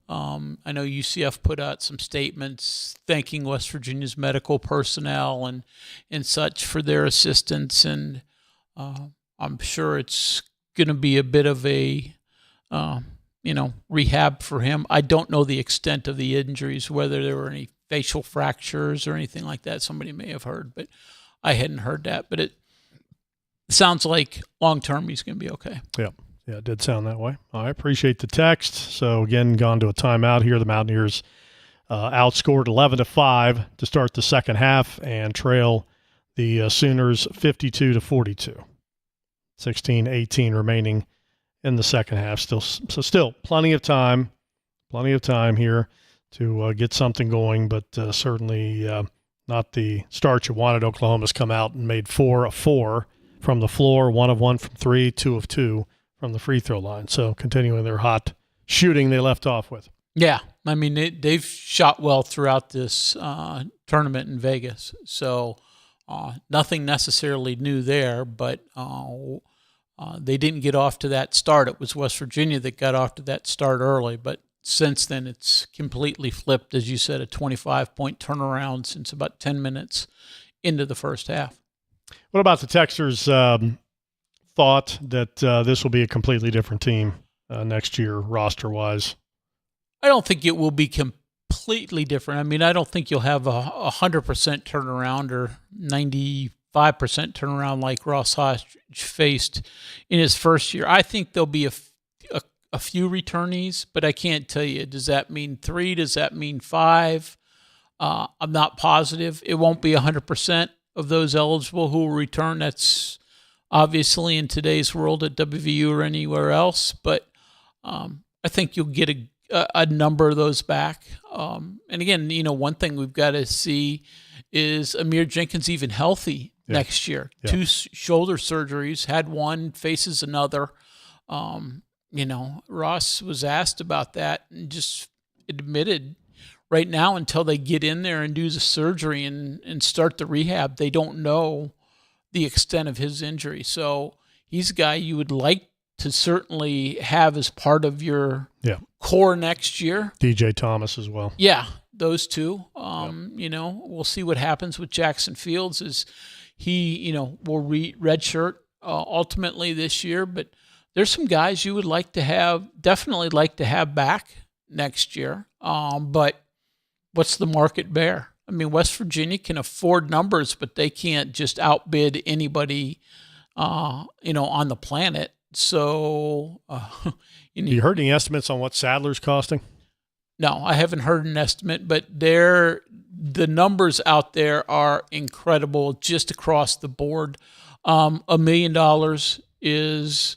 I know UCF put out some statements thanking West Virginia's medical personnel and such for their assistance, and I'm sure it's going to be a bit of a rehab for him. I don't know the extent of the injuries, whether there were any facial fractures or anything like that. Somebody may have heard, but I hadn't heard that. But it sounds like long-term he's going to be okay. Yeah, it did sound that way. I appreciate the text. So, again, gone to a timeout here. The Mountaineers outscored 11-5 to start the second half and trail the Sooners 52-42. 16-18 remaining in the second half. Still plenty of time here to get something going, but certainly not the start you wanted. Oklahoma's come out and made 4 of 4 from the floor, 1 of 1 from 3, 2 of 2 from the free throw line. So continuing their hot shooting they left off with. Yeah, I mean, they've shot well throughout this tournament in Vegas. So nothing necessarily new there, but they didn't get off to that start. It was West Virginia that got off to that start early, but since then it's completely flipped. As you said, a 25-point turnaround since about 10 minutes into the first half. What about the Texers' thought that this will be a completely different team next year, roster-wise? I don't think it will be completely different. I mean, I don't think you'll have a 100% turnaround or 95% turnaround like Ross Hodge faced in his first year. I think there'll be a few returnees, but I can't tell you. Does that mean 3? Does that mean 5? I'm not positive. It won't be 100% of those eligible who will return. That's obviously in today's world at WVU or anywhere else, but I think you'll get a number of those back. And again, one thing we've got to see is Amir Jenkins even healthy next year. Yeah. 2 shoulder surgeries, had one, faces another. Ross was asked about that and just admitted right now, until they get in there and do the surgery and start the rehab, they don't know the extent of his injury. So he's a guy you would like to certainly have as part of your core next year. DJ Thomas as well. Yeah, those two. We'll see what happens with Jackson Fields as he, will redshirt ultimately this year. But there's some guys you would definitely like to have back next year. But what's the market bear? I mean, West Virginia can afford numbers, but they can't just outbid anybody, on the planet. So, you heard any estimates on what Sadler's costing? No, I haven't heard an estimate, but the numbers out there are incredible just across the board. $1 million is,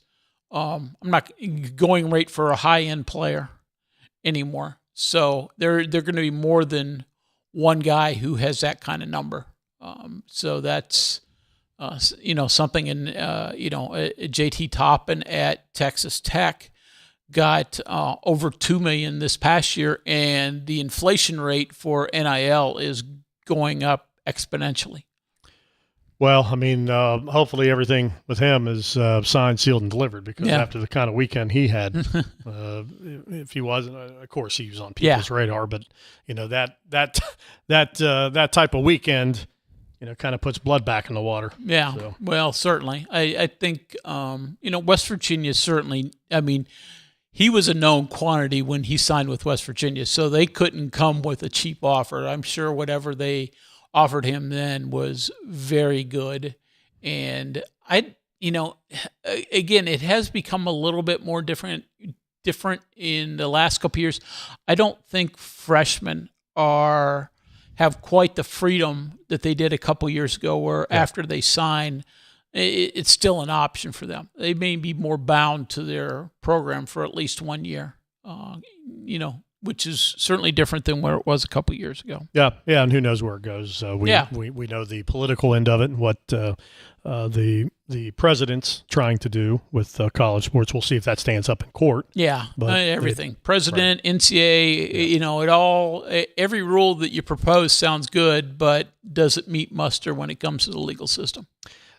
I'm not going rate for a high-end player anymore. So they're going to be more than one guy who has that kind of number. So that's, something in, JT Toppin at Texas Tech got over $2 million this past year, and the inflation rate for NIL is going up exponentially. Well, I mean, hopefully everything with him is signed, sealed, and delivered, because after the kind of weekend he had, if he wasn't, of course he was on people's radar, but that type of weekend, kind of puts blood back in the water. Yeah, so. Well, certainly. I think, West Virginia certainly, he was a known quantity when he signed with West Virginia, so they couldn't come with a cheap offer. I'm sure whatever they offered him then was very good. And again, it has become a little bit more different in the last couple of years. I don't think freshmen have quite the freedom that they did a couple years ago, where after they sign, it's still an option for them. They may be more bound to their program for at least 1 year, which is certainly different than where it was a couple years ago. Yeah, and who knows where it goes. We know the political end of it and what the president's trying to do with college sports. We'll see if that stands up in court. Yeah, but everything. President, right. NCAA, every rule that you propose sounds good, but does it meet muster when it comes to the legal system?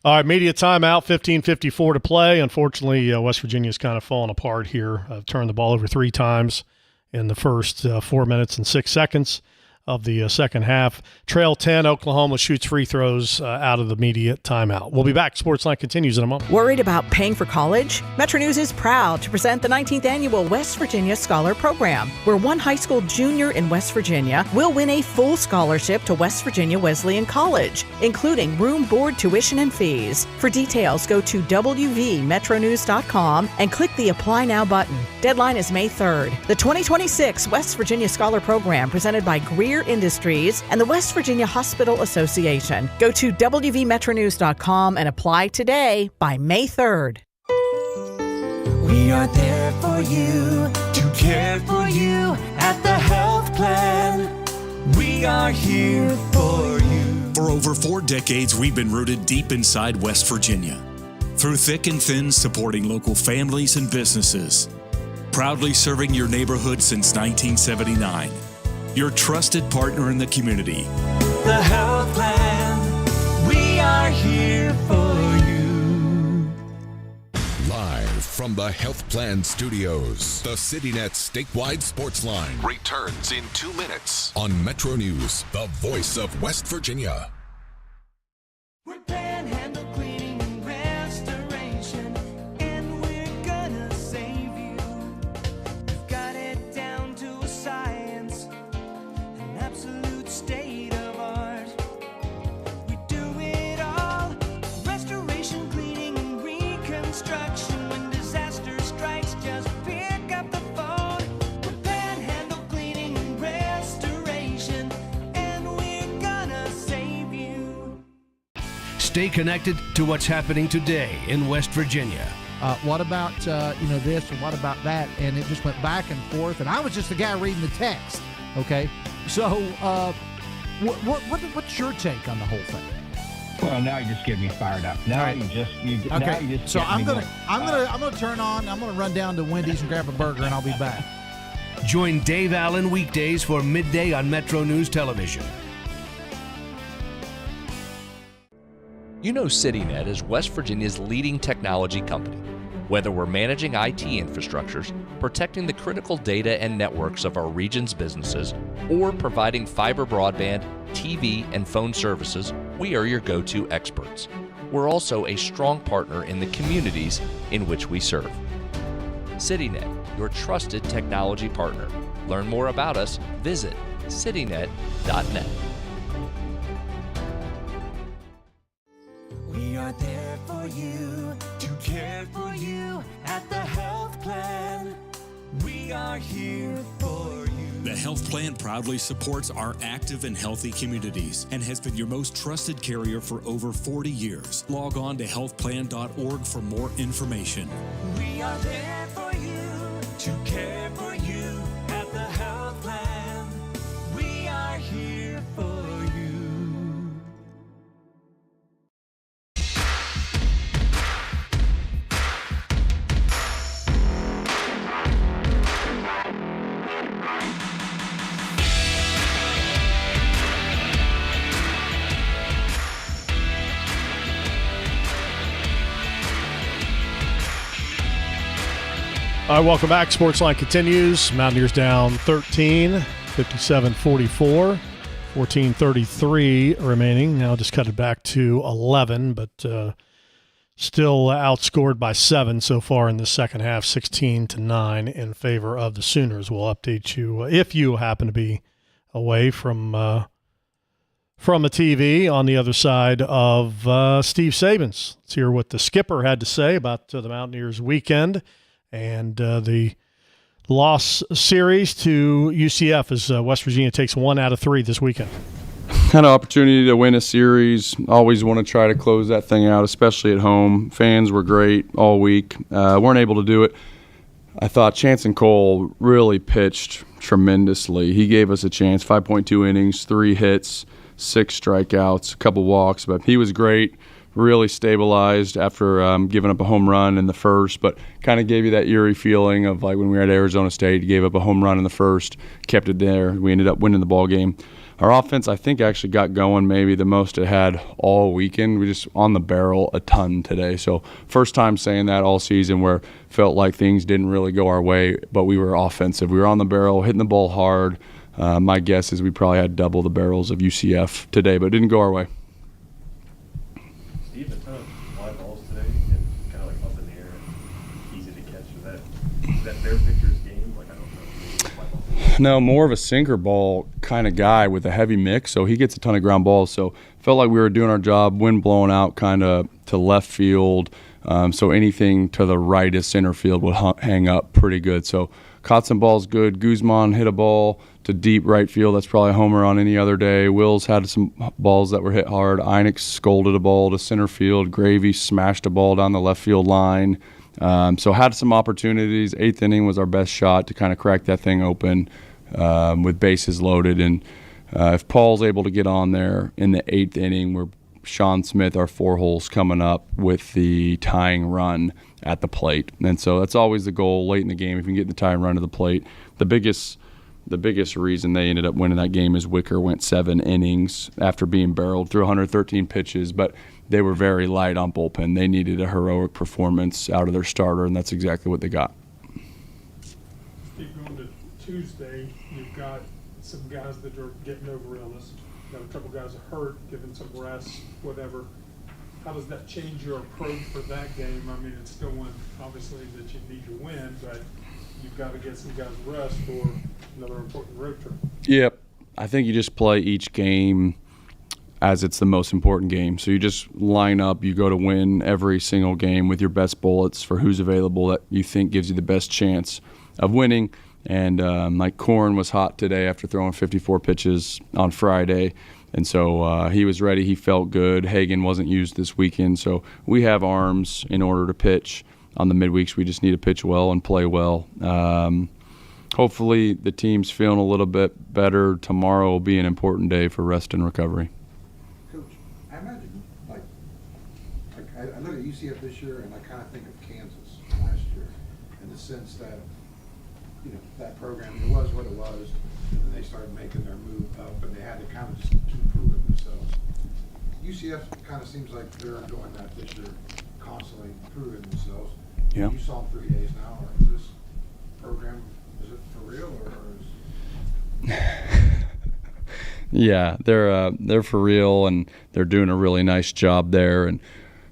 All right, media timeout, 15:54 to play. Unfortunately, West Virginia's kind of fallen apart here. Turned the ball over 3 times in the first 4 minutes and 6 seconds of the second half. Trail 10, Oklahoma shoots free throws out of the media timeout. We'll be back. Sportsline continues in a moment. Worried about paying for college? Metro News is proud to present the 19th Annual West Virginia Scholar Program, where one high school junior in West Virginia will win a full scholarship to West Virginia Wesleyan College, including room, board, tuition, and fees. For details, go to wvmetronews.com and click the Apply Now button. Deadline is May 3rd. The 2026 West Virginia Scholar Program, presented by Greer Industries and the West Virginia Hospital Association. Go to wvmetronews.com and apply today by May 3rd. We are there for you, to care for you at the health plan. We are here for you. For over 4 decades, we've been rooted deep inside West Virginia. Through thick and thin, supporting local families and businesses. Proudly serving your neighborhood since 1979. Your trusted partner in the community. The health plan, we are here for you. Live from the Health Plan Studios, the CityNet statewide Sportsline returns in 2 minutes on Metro News, the voice of West Virginia. We're Panhandle Cleaning and Restoration, and we're gonna save you. We've got it down to a science, an absolute state of art. We do it all, restoration, cleaning, and reconstruction. When disaster strikes, just pick up the phone. We're Panhandle Cleaning and Restoration, and we're gonna save you. Stay connected to what's happening today in West Virginia. What about, this, or what about that? And it just went back and forth. And I was just the guy reading the text, okay? So what's your take on the whole thing? Well, now you just get me fired up. Now Right. you just So get I'm me gonna going. turn on. I'm gonna run down to Wendy's and grab a burger, and I'll be back. Join Dave Allen weekdays for midday on Metro News Television. You know CityNet is West Virginia's leading technology company. Whether we're managing IT infrastructures, protecting the critical data and networks of our region's businesses, or providing fiber broadband, TV, and phone services, we are your go-to experts. We're also a strong partner in the communities in which we serve. CityNet, your trusted technology partner. Learn more about us, visit citynet.net. We are there for you, to care for you at the health plan. We are here for you. The Health Plan proudly supports our active and healthy communities and has been your most trusted carrier for over 40 years. Log on to healthplan.org for more information. We are there for you, to care for you at the health plan. We are here for you. All right, welcome back. Sportsline continues. Mountaineers down 13, 57-44, 14:33 remaining. Now just cut it back to 11, but still outscored by 7 so far in the second half, 16-9 in favor of the Sooners. We'll update you if you happen to be away from a TV on the other side of Steve Sabins. Let's hear what the skipper had to say about the Mountaineers weekend and the loss series to UCF as West Virginia takes 1 out of 3 this weekend. Had an opportunity to win a series. Always want to try to close that thing out, especially at home. Fans were great all week. Weren't able to do it. I thought Chance Cole really pitched tremendously. He gave us a chance, 5.2 innings, 3 hits, 6 strikeouts, a couple walks, but he was great. Really stabilized after giving up a home run in the first, but kind of gave you that eerie feeling of like when we were at Arizona State. He gave up a home run in the first, kept it there. We ended up winning the ball game. Our offense, I think, actually got going maybe the most it had all weekend. We just on the barrel a ton today. So first time saying that all season where felt like things didn't really go our way, but we were offensive. We were on the barrel, hitting the ball hard. My guess is we probably had double the barrels of UCF today, but it didn't go our way. Steve, a ton of fly balls today and kind of like up in the air, easy to catch. Is that their pitcher's game? Like, I don't know. Fly balls. No, more of a sinker ball kind of guy with a heavy mix, so he gets a ton of ground balls. So felt like we were doing our job, wind blowing out kind of to left field. So anything to the right of center field would hang up pretty good. So caught some balls good. Guzman hit a ball to deep right field. That's probably a homer on any other day. Wills had some balls that were hit hard. Einex scolded a ball to center field. Gravy smashed a ball down the left field line. So had some opportunities. 8th inning was our best shot to kind of crack that thing open with bases loaded. And if Paul's able to get on there in the 8th inning, we're Sean Smith, our 4 holes coming up with the tying run at the plate. And so that's always the goal late in the game, if you can get the tying run to the plate. The biggest reason they ended up winning that game is Wicker went 7 innings after being barreled through 113 pitches, but they were very light on bullpen. They needed a heroic performance out of their starter, and that's exactly what they got. Steve, going to Tuesday, you've got some guys that are getting over illness. Got a couple guys hurt, giving some rest, whatever. How does that change your approach for that game? I mean, it's still one, obviously, that you need to win, but you've got to get some guys rest for another important road trip. Yep. I think you just play each game as it's the most important game. So you just line up, you go to win every single game with your best bullets for who's available that you think gives you the best chance of winning. And Mike Korn was hot today after throwing 54 pitches on Friday. And so he was ready. He felt good. Hagan wasn't used this weekend. So we have arms in order to pitch. On the midweeks, we just need to pitch well and play well. Hopefully the team's feeling a little bit better. Tomorrow will be an important day for rest and recovery. Coach, I imagine, like UCF this year, and I kind of think of Kansas last year, in the sense that, you know, that program, it was what it was, and then they started making their move up, and they had to kind of just keep proving themselves. UCF kind of seems like they're doing that this year, constantly proving themselves. Yeah. You saw them 3 days now. Is this program, is it for real, or is Yeah, they're for real, and they're doing a really nice job there. And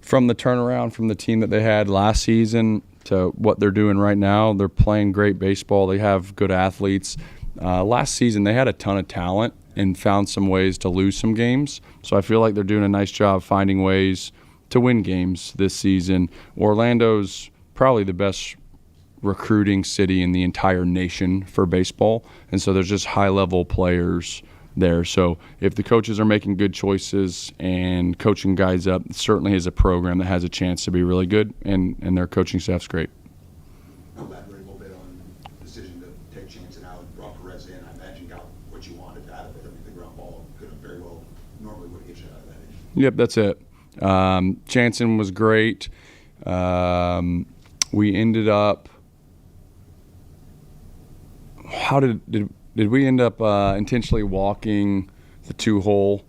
from the turnaround from the team that they had last season to what they're doing right now, they're playing great baseball. They have good athletes. Last season, they had a ton of talent and found some ways to lose some games. So I feel like they're doing a nice job finding ways to win games this season. Orlando's probably the best recruiting city in the entire nation for baseball, and so there's just high-level players there. So if the coaches are making good choices and coaching guys up, it certainly is a program that has a chance to be really good, and their coaching staff's great. Elaborate a little bit on the decision to take Jansen out and brought Perez in. I imagine got what you wanted out of it. I mean, the ground ball could have very well normally would get you out of that issue. Yep, that's it. Jansen was great. We ended up did we end up intentionally walking the 2-hole,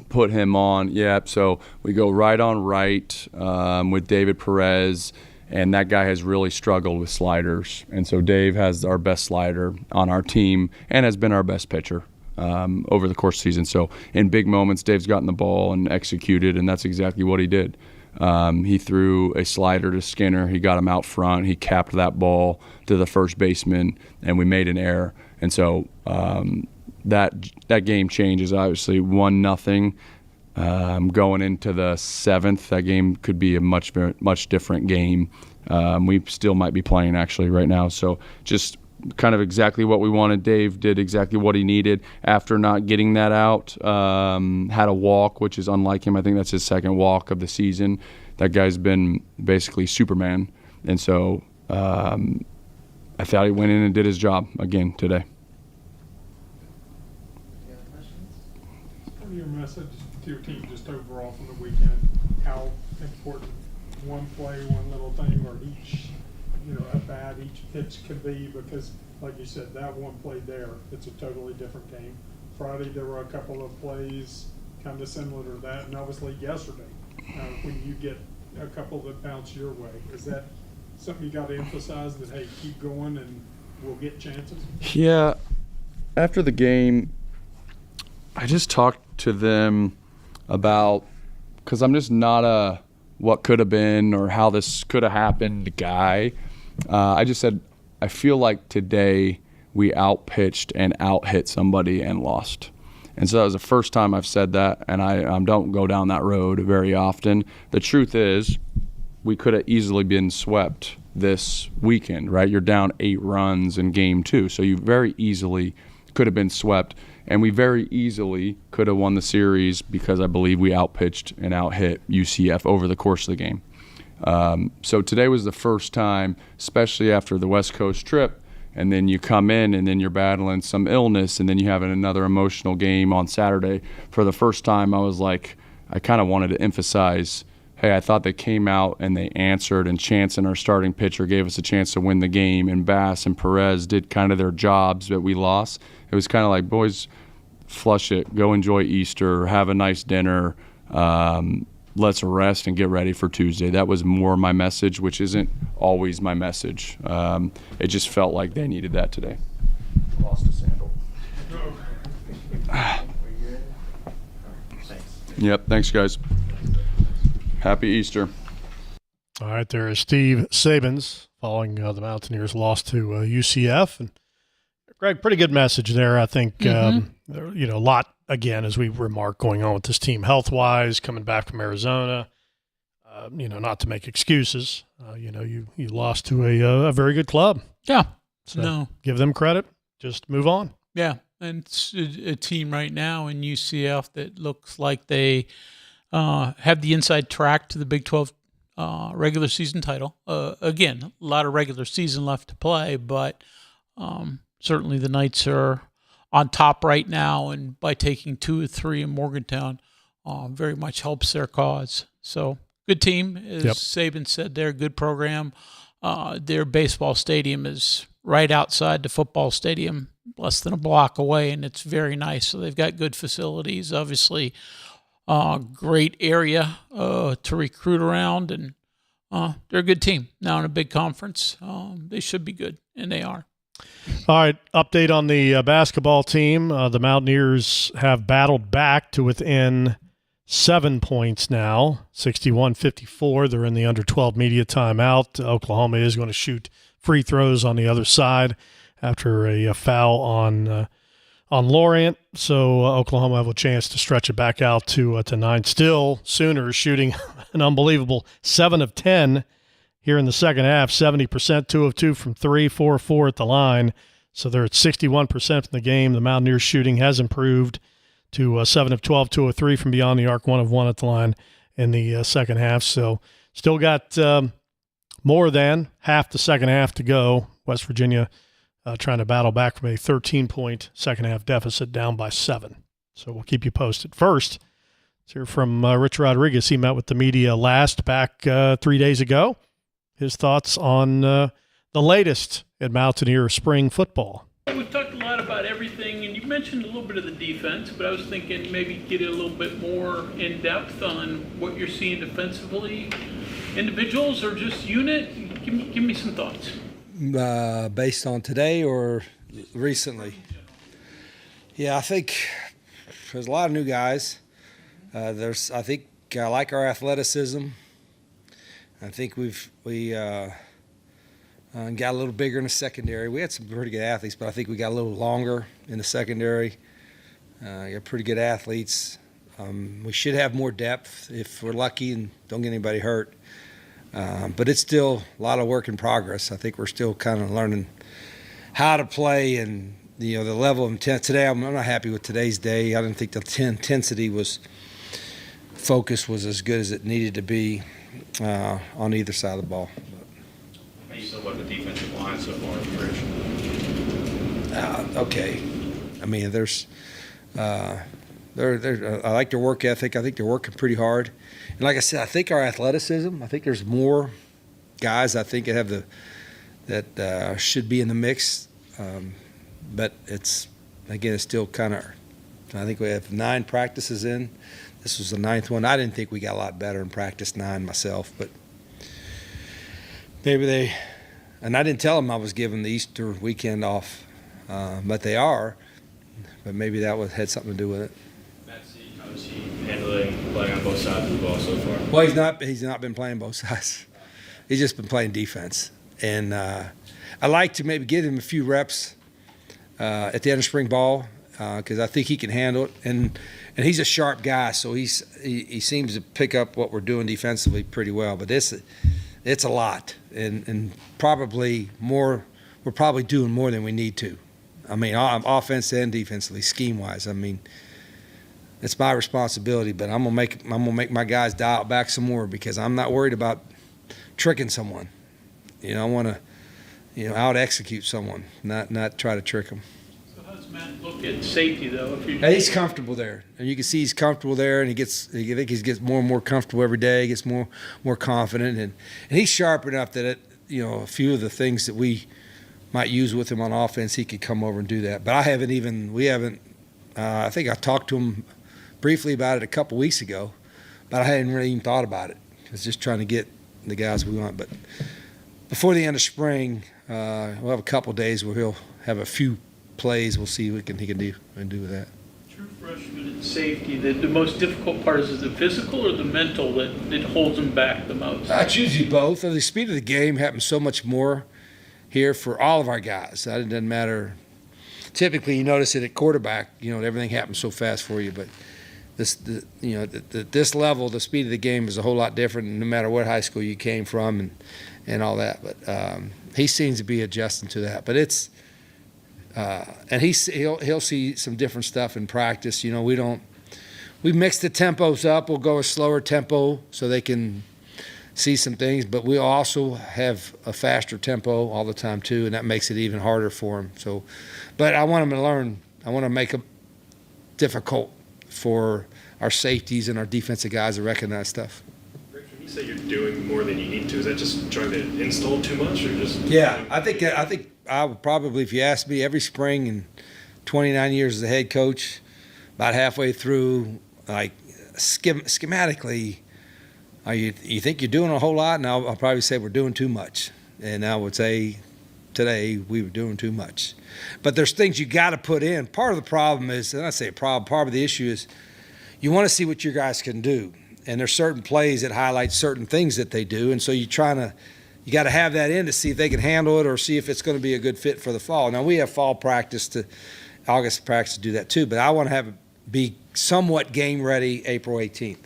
put him on? Yep. So we go right on right with David Perez, and that guy has really struggled with sliders. And so Dave has our best slider on our team and has been our best pitcher over the course of the season. So in big moments, Dave's gotten the ball and executed, and that's exactly what he did. He threw a slider to Skinner. He got him out front. He capped that ball to the first baseman, and we made an error. And so that game changes. Obviously 1-0 going into the 7th. That game could be a much different game. We still might be playing actually right now. So just kind of exactly what we wanted. Dave did exactly what he needed after not getting that out. Had a walk, which is unlike him. I think that's his second walk of the season. That guy's been basically Superman. And so I thought he went in and did his job again today. What are your message to your team just overall from the weekend? How important one play, one little thing, or each, at bat, each pitch can be? Because, like you said, that one play there, it's a totally different game. Friday, there were a couple of plays kind of similar to that, and obviously yesterday, when you get a couple that bounce your way, is that something you got to emphasize, that, hey, keep going and we'll get chances? Yeah. After the game, I just talked to them about, because I'm just not a what could have been or how this could have happened guy. I just said, I feel like today we outpitched and outhit somebody and lost. And so that was the first time I've said that, and I don't go down that road very often. The truth is, we could have easily been swept this weekend, right? You're down 8 runs in game 2, so you very easily could have been swept, and we very easily could have won the series because I believe we outpitched and outhit UCF over the course of the game. So today was the first time, especially after the West Coast trip, and then you come in and then you're battling some illness, and then you have another emotional game on Saturday. For the first time, I was like, I kind of wanted to emphasize, hey, I thought they came out and they answered, and Chanson, our starting pitcher, gave us a chance to win the game, and Bass and Perez did kind of their jobs, but we lost. It was kind of like, boys, flush it, go enjoy Easter, have a nice dinner, let's rest and get ready for Tuesday. That was more my message, which isn't always my message. It just felt like they needed that today. Lost a sandal. Yep, thanks, guys. Happy Easter. All right, there is Steve Sabins following the Mountaineers' loss to UCF. And Greg, pretty good message there. I think, a lot, again, as we remark, going on with this team health-wise, coming back from Arizona, not to make excuses. You lost to a very good club. Yeah. So no. Give them credit. Just move on. Yeah, and it's a team right now in UCF that looks like they have the inside track to the Big 12 regular season title. Again, a lot of regular season left to play, but certainly the Knights are on top right now, and by taking 2 or 3 in Morgantown, very much helps their cause. So good team, as Saban said. They're a good program. Their baseball stadium is right outside the football stadium, less than a block away, and it's very nice. So they've got good facilities, obviously. Great area to recruit around, and they're a good team now in a big conference. They should be good, and they are. All right, update on the basketball team. The Mountaineers have battled back to within 7 points now, 61-54. They're in the under 12 media timeout. Oklahoma is going to shoot free throws on the other side after a foul on Lorient. So Oklahoma have a chance to stretch it back out to 9. Still, Sooners shooting an unbelievable 7 of 10 here in the second half, 70%, 2 of 2 from 3, 4 of 4 at the line. So they're at 61% from the game. The Mountaineers shooting has improved to 7 of 12, 2 of 3 from beyond the arc, 1 of 1 at the line in the second half. So still got more than half the second half to go. West Virginia trying to battle back from a 13-point second-half deficit down by 7. So we'll keep you posted. First, let's hear from Rich Rodriguez. He met with the media back 3 days ago. His thoughts on the latest at Mountaineer spring football. We've talked a lot about everything, and you mentioned a little bit of the defense, but I was thinking maybe get a little bit more in depth on what you're seeing defensively, individuals or just unit. Give me some thoughts. Based on today or recently? Yeah, I think there's a lot of new guys. I think I like our athleticism. I think we got a little bigger in the secondary. We had some pretty good athletes, but I think we got a little longer in the secondary. Got pretty good athletes. We should have more depth if we're lucky and don't get anybody hurt. But it's still a lot of work in progress. I think we're still kind of learning how to play and the level of intensity. Today, I'm not happy with today's day. I didn't think the focus was as good as it needed to be on either side of the ball. How you feel about the defensive line so far, Rich? Okay. I mean, I like their work ethic. I think they're working pretty hard. And like I said, I think our athleticism, I think there's more guys I think that should be in the mix. But it's still kind of, I think we have 9 practices in. This was the 9th one. I didn't think we got a lot better in practice 9 myself, but maybe and I didn't tell them I was giving the Easter weekend off, but they are. But maybe that had something to do with it. How is he playing on both sides of the ball so far? Well, he's not been playing both sides. He's just been playing defense. And I like to maybe give him a few reps at the end of spring ball because I think he can handle it. And he's a sharp guy, so he seems to pick up what we're doing defensively pretty well. But it's a lot, and probably more. We're probably doing more than we need to. I mean, offense and defensively, scheme-wise. I mean, it's my responsibility, but I'm gonna make my guys dial back some more because I'm not worried about tricking someone. I want to, out-execute someone, not try to trick them. So how does Matt look at safety, though? He's comfortable there, and you can see he's comfortable there, and I think he gets more and more comfortable every day. He gets more confident, and he's sharp enough that a few of the things that we might use with him on offense, he could come over and do that. But we haven't. I think I talked to him briefly about it a couple weeks ago, but I hadn't really even thought about it. I was just trying to get the guys we want. But before the end of spring, we'll have a couple days where he'll have a few plays. We'll see what he can do with that. True freshman and safety, the most difficult part is the physical or the mental that holds him back the most? It's usually both. The speed of the game happens so much more here for all of our guys. It doesn't matter. Typically, you notice it at quarterback. Everything happens so fast for you. But this level, the speed of the game is a whole lot different, no matter what high school you came from and all that. But he seems to be adjusting to that. But it's and he'll see some different stuff in practice. We mix the tempos up. We'll go a slower tempo so they can see some things, but we also have a faster tempo all the time too, and that makes it even harder for him. So, but I want him to learn. I want to make it difficult for our safeties and our defensive guys to recognize stuff. Rich, when he say you're doing more than you need to. Is that just trying to install too much, or just? Yeah, I think I would probably, if you asked me, every spring in 29 years as a head coach, about halfway through, like schematically, you think you're doing a whole lot, and I'll probably say we're doing too much. And I would say today we were doing too much. But there's things you got to put in. Part of the problem is, and I say a problem, part of the issue is you want to see what your guys can do. And there's certain plays that highlight certain things that they do. And so you got to have that in to see if they can handle it or see if it's going to be a good fit for the fall. Now, we have fall practice August practice to do that too, but I want to have it be somewhat game ready April 18th.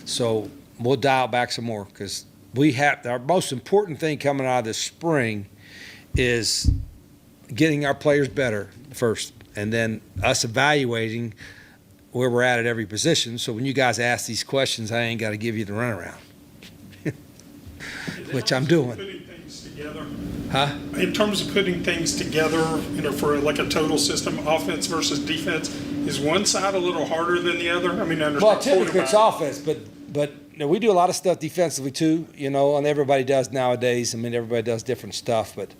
So we'll dial back some more because our most important thing coming out of this spring is getting our players better first, and then us evaluating where we're at every position. So when you guys ask these questions, I ain't got to give you the runaround, which I'm doing. Putting things together. Huh? In terms of putting things together, for like a total system, offense versus defense, is one side a little harder than the other? I mean, I understand. Well, typically it's offense, but we do a lot of stuff defensively too, and everybody does nowadays. I mean, everybody does different stuff, but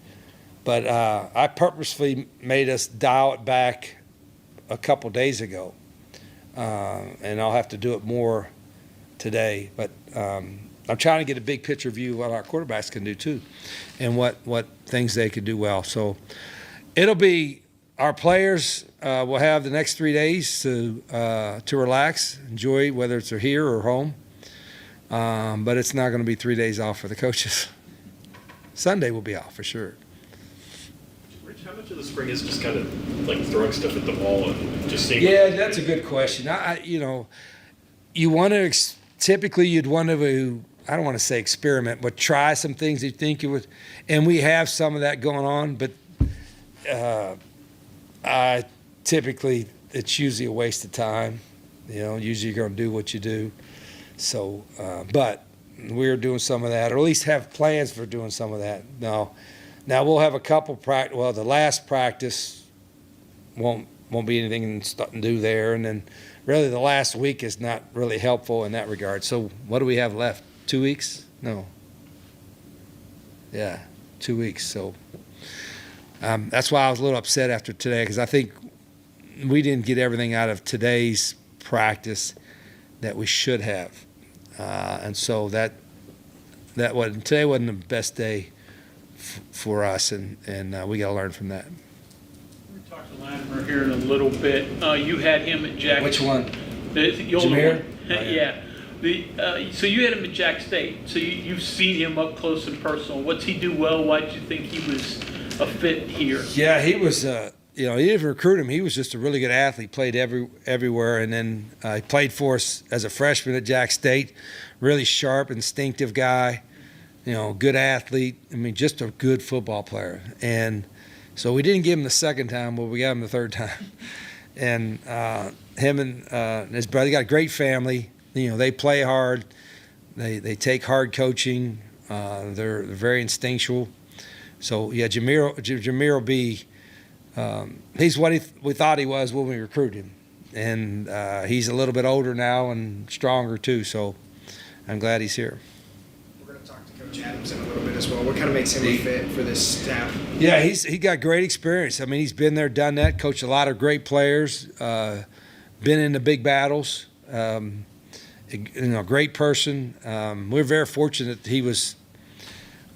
I purposefully made us dial it back a couple days ago, and I'll have to do it more today. But I'm trying to get a big picture view of what our quarterbacks can do too, and what things they could do well. So it'll be our players will have the next 3 days to relax, enjoy, whether it's here or home. But it's not going to be 3 days off for the coaches. Sunday will be off for sure. Rich, how much of the spring is just kind of like throwing stuff at the wall and just seeing? Yeah, that's a good question. You want to typically you'd want to, I don't want to say experiment, but try some things you think you would, and we have some of that going on. But I typically it's usually a waste of time. Usually you're going to do what you do. So, but we're doing some of that, or at least have plans for doing some of that. Now we'll have a couple practice. Well, the last practice won't be anything to do there, and then really the last week is not really helpful in that regard. So, what do we have left? 2 weeks? No. Yeah, 2 weeks. So that's why I was a little upset after today, because I think we didn't get everything out of today's practice that we should have. And so today wasn't the best day for us, and we got to learn from that. We talked to Latimer here in a little bit. You had him at Jack. Which one? The older Jameer? one. Oh, yeah. So you had him at Jack State. So you've seen him up close and personal. What's he do well? Why did you think he was a fit here? Yeah, he was. He didn't recruit him. He was just a really good athlete. Played everywhere, and then he played for us as a freshman at Jack State. Really sharp, instinctive guy. Good athlete. I mean, just a good football player. And so we didn't give him the second time, but we got him the third time. And him and his brother got a great family. They play hard. They take hard coaching. They're very instinctual. So yeah, Jameer will be. He's what we thought he was when we recruited him, and he's a little bit older now and stronger too. So I'm glad he's here. We're going to talk to Coach Adams in a little bit as well. What kind of makes him a fit for this staff? Yeah, he got great experience. I mean, he's been there, done that, coached a lot of great players, been in the big battles. Great person. We're very fortunate that he was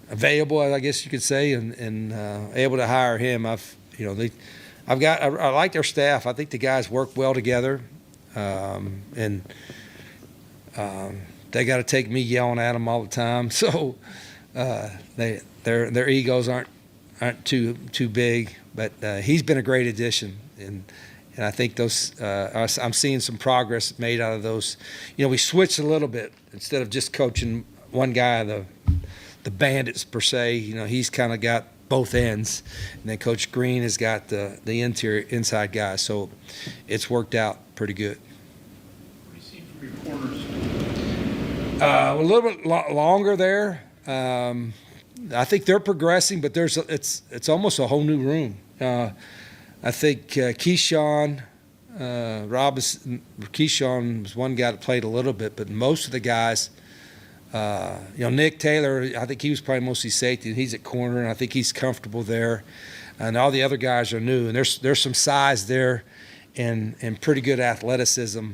available, I guess you could say, and able to hire him. I like their staff. I think the guys work well together, and they got to take me yelling at them all the time. So their egos aren't too big. But he's been a great addition, and I think I'm seeing some progress made out of those. We switched a little bit instead of just coaching one guy, the bandits per se. He's kind of got both ends, and then Coach Green has got the inside guys, so it's worked out pretty good. What do you see from your corners? A little bit longer there. I think they're progressing, but it's almost a whole new room. I think Keyshawn Robinson. Keyshawn was one guy that played a little bit, but most of the guys Nick Taylor, I think he was probably mostly safety, and he's at corner, and I think he's comfortable there. And all the other guys are new, and there's some size there and pretty good athleticism.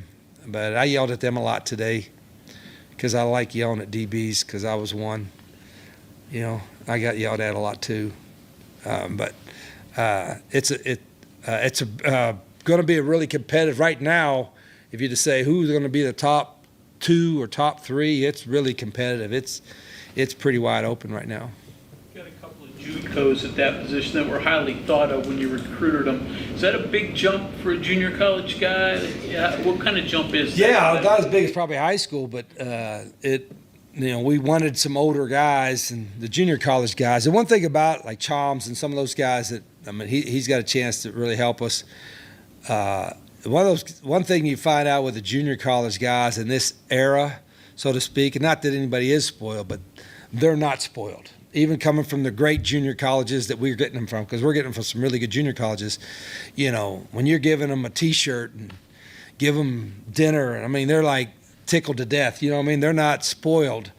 But I yelled at them a lot today because I like yelling at DBs because I was one. I got yelled at a lot too. But it's going to be a really competitive right now. If you just say who's going to be the top 2 or top 3, it's really competitive. It's pretty wide open right now. Got a couple of JUCOs at that position that were highly thought of when you recruited them. Is that a big jump for a junior college guy? Yeah, what kind of jump is that? Yeah, not as big as probably high school, but we wanted some older guys and the junior college guys. The one thing about like Chalms and some of those guys he's got a chance to really help us. One thing you find out with the junior college guys in this era, so to speak, and not that anybody is spoiled, but they're not spoiled. Even coming from the great junior colleges that we're getting them from, because we're getting them from some really good junior colleges, when you're giving them a T-shirt and give them dinner, they're like tickled to death. They're not spoiled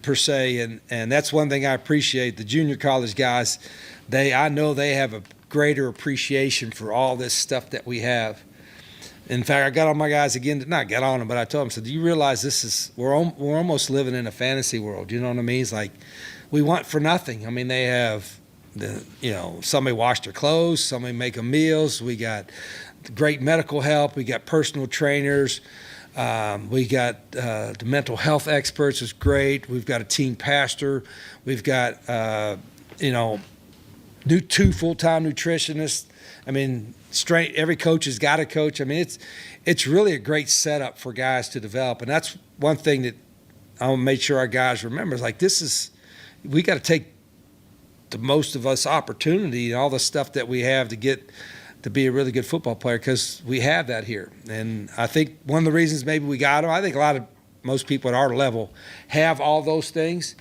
per se, and that's one thing I appreciate. The junior college guys, I know they have a greater appreciation for all this stuff that we have. In fact, I got on my guys again, not got on them, but I told them, so do you realize we're almost living in a fantasy world? You know what I mean? It's like we want for nothing. They have somebody wash their clothes, somebody make them meals. We got great medical help. We got personal trainers. We got the mental health experts is great. We've got a team pastor. We've got, 2 full-time nutritionists. Every coach has got a coach. It's really a great setup for guys to develop. And that's one thing that I'll make sure our guys remember is we got to take the most of us opportunity and all the stuff that we have to get to be a really good football player, because we have that here. And I think one of the reasons maybe we got them, I think most people at our level have all those things,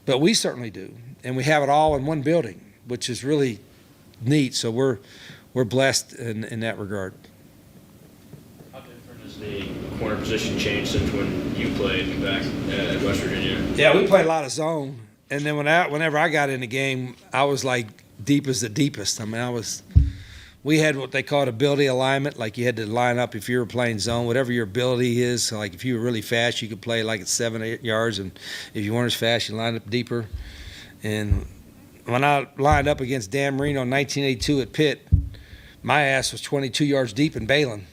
but we certainly do. And we have it all in one building, which is really neat. So we're blessed in that regard. How different has the corner position changed since when you played back at West Virginia? Yeah, we played a lot of zone. And then whenever I got in the game, I was like deep as the deepest. We had what they called ability alignment. Like you had to line up if you were playing zone, whatever your ability is. So like if you were really fast, you could play like at 7 or 8 yards. And if you weren't as fast, you lined up deeper. And when I lined up against Dan Marino in 1982 at Pitt, my ass was 22 yards deep in Balin.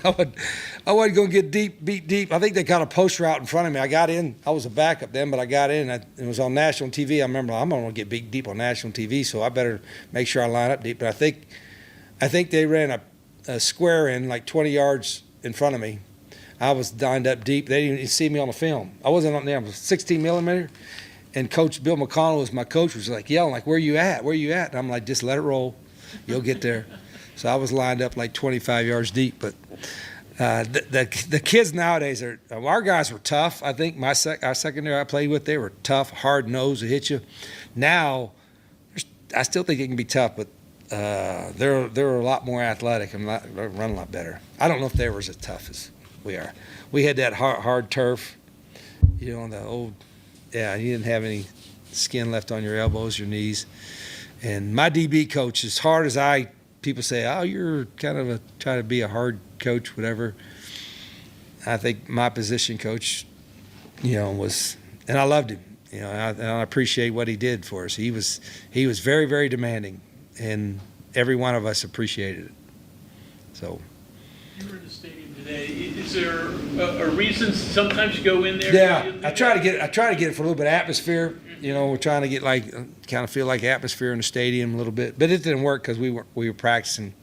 I wasn't going to get beat deep. I think they got a post route in front of me. I got in. I was a backup then, but I got in. It was on national TV. I remember I'm going to get beat deep on national TV, so I better make sure I line up deep. But I think they ran a square in like 20 yards in front of me. I was lined up deep. They didn't even see me on the film. I wasn't on there. I was 16 millimeter. And Coach Bill McConnell was my coach, was like yelling, like, where you at? Where you at? And I'm like, just let it roll. You'll get there. So I was lined up like 25 yards deep. But the kids nowadays our guys were tough. I think our secondary I played with, they were tough, hard nosed to hit you. Now, I still think it can be tough, but they're a lot more athletic and run a lot better. I don't know if they were as tough as we are. We had that hard turf, on the old. Yeah, you didn't have any skin left on your elbows, your knees. And my DB coach, as hard as people say, oh, you're kind of trying to be a hard coach, whatever. I think my position coach, was, and I loved him, and I appreciate what he did for us. He was very, very demanding, and every one of us appreciated it. So. You were in the stadium today. Is there a reason sometimes you go in there? Yeah, I try to get it for a little bit of atmosphere. We're trying to get kind of feel like atmosphere in the stadium a little bit, but it didn't work because we were practicing.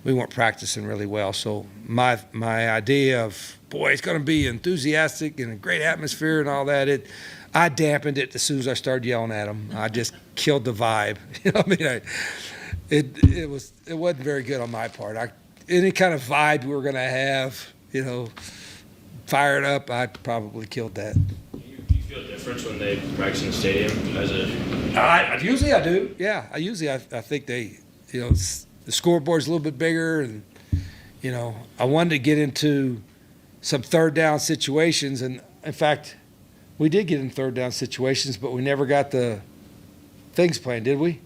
We weren't practicing really well. So my idea of it's going to be enthusiastic and a great atmosphere and all that. I dampened it as soon as I started yelling at them. I just killed the vibe. It wasn't very good on my part. Any kind of vibe we were going to have, fired up, I probably killed that. Do you feel a difference when they practice in the stadium? Usually I do. Yeah, I think they, the scoreboard's a little bit bigger, and I wanted to get into some third down situations, and in fact, We did get in third down situations, but we never got the things playing, did we?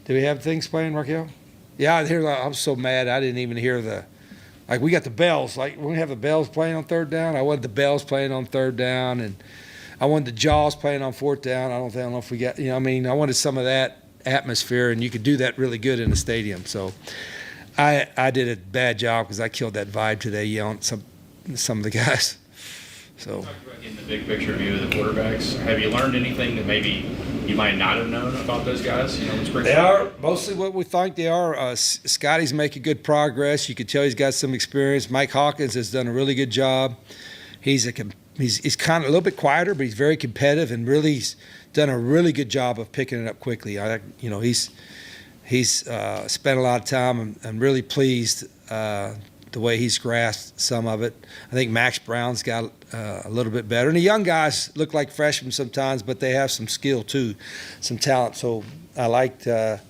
Did we have things playing, Raquel? Yeah, I'm so mad I didn't even hear we got the bells. Like, when we have the bells playing on third down, I wanted the bells playing on third down, and I wanted the jaws playing on fourth down. I don't know if we got, I wanted some of that atmosphere, and you could do that really good in a stadium. So I did a bad job because I killed that vibe today, yelling at some of the guys. So, in the big picture view of the quarterbacks, have you learned anything that maybe you might not have known about those guys? They are mostly what we think they are. Scotty's making good progress. You can tell he's got some experience. Mike Hawkins has done a really good job. He's kind of a little bit quieter, but he's very competitive and really he's done a really good job of picking it up quickly. He's spent a lot of time. I'm really pleased the way he's grasped some of it. I think Max Brown's got a little bit better. And the young guys look like freshmen sometimes, but they have some skill too, some talent. So I liked the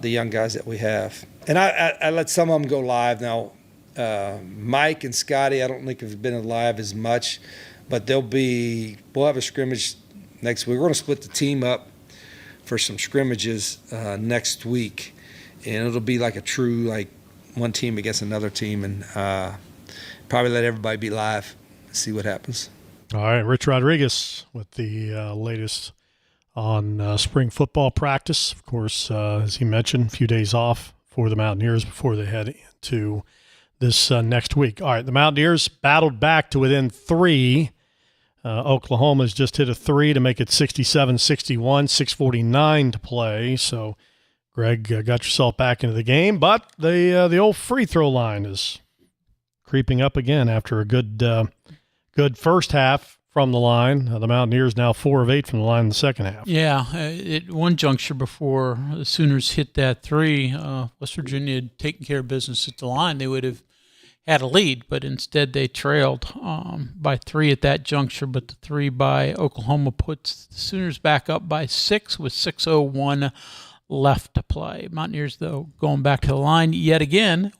young guys that we have. And I let some of them go live now. Mike and Scotty, I don't think have been live as much, but we'll have a scrimmage next week. We're going to split the team up for some scrimmages next week, and it'll be like a true one team against another team, and probably let everybody be live, see what happens. All right, Rich Rodriguez with the latest on spring football practice. Of course, as he mentioned, a few days off for the Mountaineers before they head into this next week. All right, the Mountaineers battled back to within 3. Oklahoma's just hit a 3 to make it 67-61, 6:49 to play. So Greg got yourself back into the game, but the old free throw line is creeping up again after a good first half from the line. The Mountaineers now 4 of 8 from the line in the second half. Yeah, at one juncture before the Sooners hit that 3, West Virginia had taken care of business at the line. They would have had a lead, but instead they trailed by 3 at that juncture. But the 3 by Oklahoma puts the Sooners back up by 6 with 6:01 left to play. Mountaineers, though, going back to the line yet again.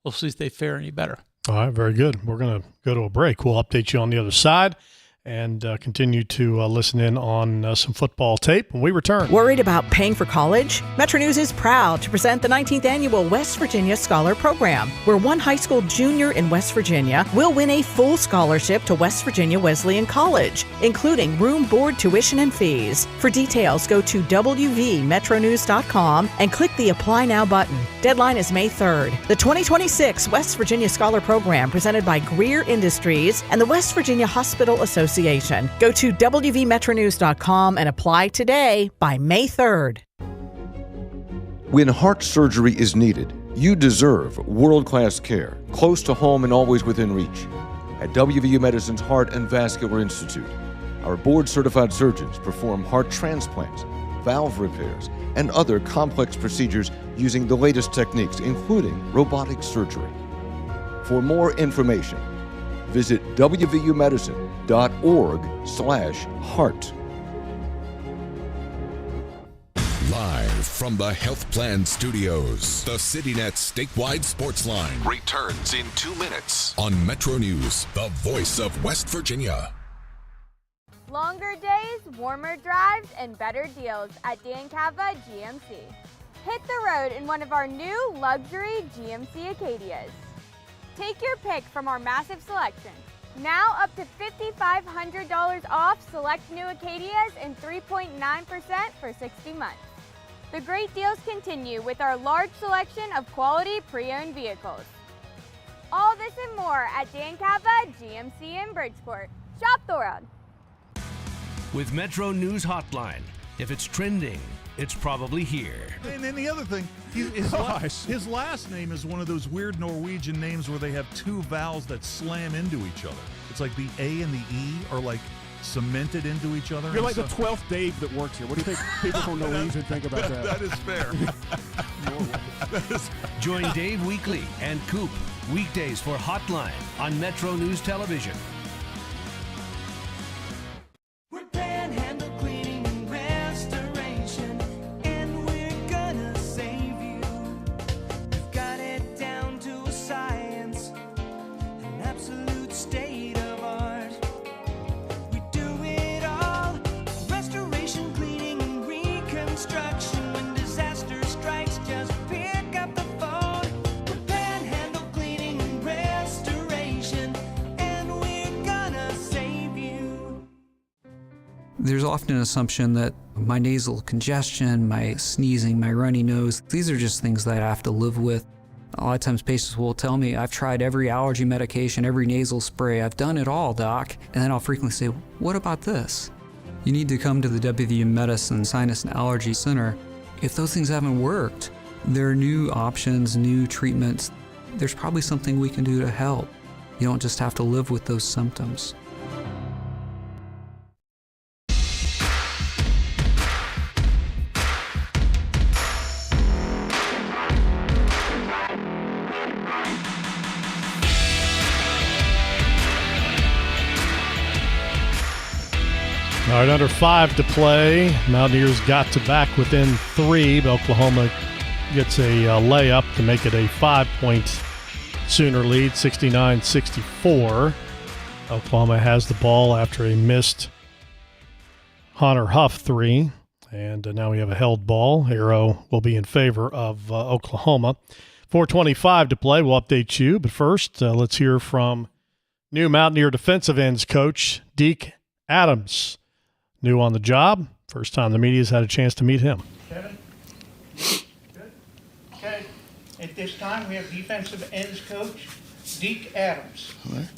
We'll see if they fare any better. All right, very good. We're going to go to a break. We'll update you on the other side and continue to listen in on some football tape when we return. Worried about paying for college? Metro News is proud to present the 19th Annual West Virginia Scholar Program, where one high school junior in West Virginia will win a full scholarship to West Virginia Wesleyan College, including room, board, tuition, and fees. For details, go to wvmetronews.com and click the Apply Now button. Deadline is May 3rd. The 2026 West Virginia Scholar Program, presented by Greer Industries and the West Virginia Hospital Association. Go to wvmetronews.com and apply today by May 3rd. When heart surgery is needed, you deserve world-class care, close to home and always within reach. At WVU Medicine's Heart and Vascular Institute, our board-certified surgeons perform heart transplants, valve repairs, and other complex procedures using the latest techniques, including robotic surgery. For more information, visit wvumedicine.org/heart. Live from the Health Plan Studios, the CityNet statewide Sportsline returns in 2 minutes on Metro News, the voice of West Virginia. Longer days, warmer drives, and better deals at Dan Cava GMC. Hit the road in one of our new luxury GMC Acadias. Take your pick from our massive selection. Now up to $5,500 off select new Acadias and 3.9% for 60 months. The great deals continue with our large selection of quality pre-owned vehicles. All this and more at Dan Cava GMC in Bridgeport. Shop the world. With Metro News Hotline, if it's trending, it's probably here. And then the other thing, his last name is one of those weird Norwegian names where they have 2 vowels that slam into each other. It's like the A and the E are like cemented into each other. You're like the 12th Dave that works here. What do you think people from Norwegian think about that? That is fair. Join Dave Weekly and Coop weekdays for Hotline on Metro News Television. We're Panhandle Cleaning and Restoration, and we're gonna save you. We've got it down to a science, an absolute state of art. We do it There's often an assumption that my nasal congestion, my sneezing, my runny nose, these are just things that I have to live with. A lot of times patients will tell me, I've tried every allergy medication, every nasal spray, I've done it all, doc. And then I'll frequently say, what about this? You need to come to the WVU Medicine Sinus and Allergy Center. If those things haven't worked, there are new options, new treatments. There's probably something we can do to help. You don't just have to live with those symptoms. All right, under 5 to play. Mountaineers got to back within 3, but Oklahoma gets a layup to make it a 5-point Sooner lead, 69-64. Oklahoma has the ball after a missed Hunter Huff 3, and now we have a held ball. Arrow will be in favor of Oklahoma. 4:25 to play. We'll update you, but first, let's hear from new Mountaineer defensive ends coach Deke Adams. New on the job. First time the media's had a chance to meet him. Kevin? Good. Okay. At this time, we have defensive ends coach Deke Adams. All right.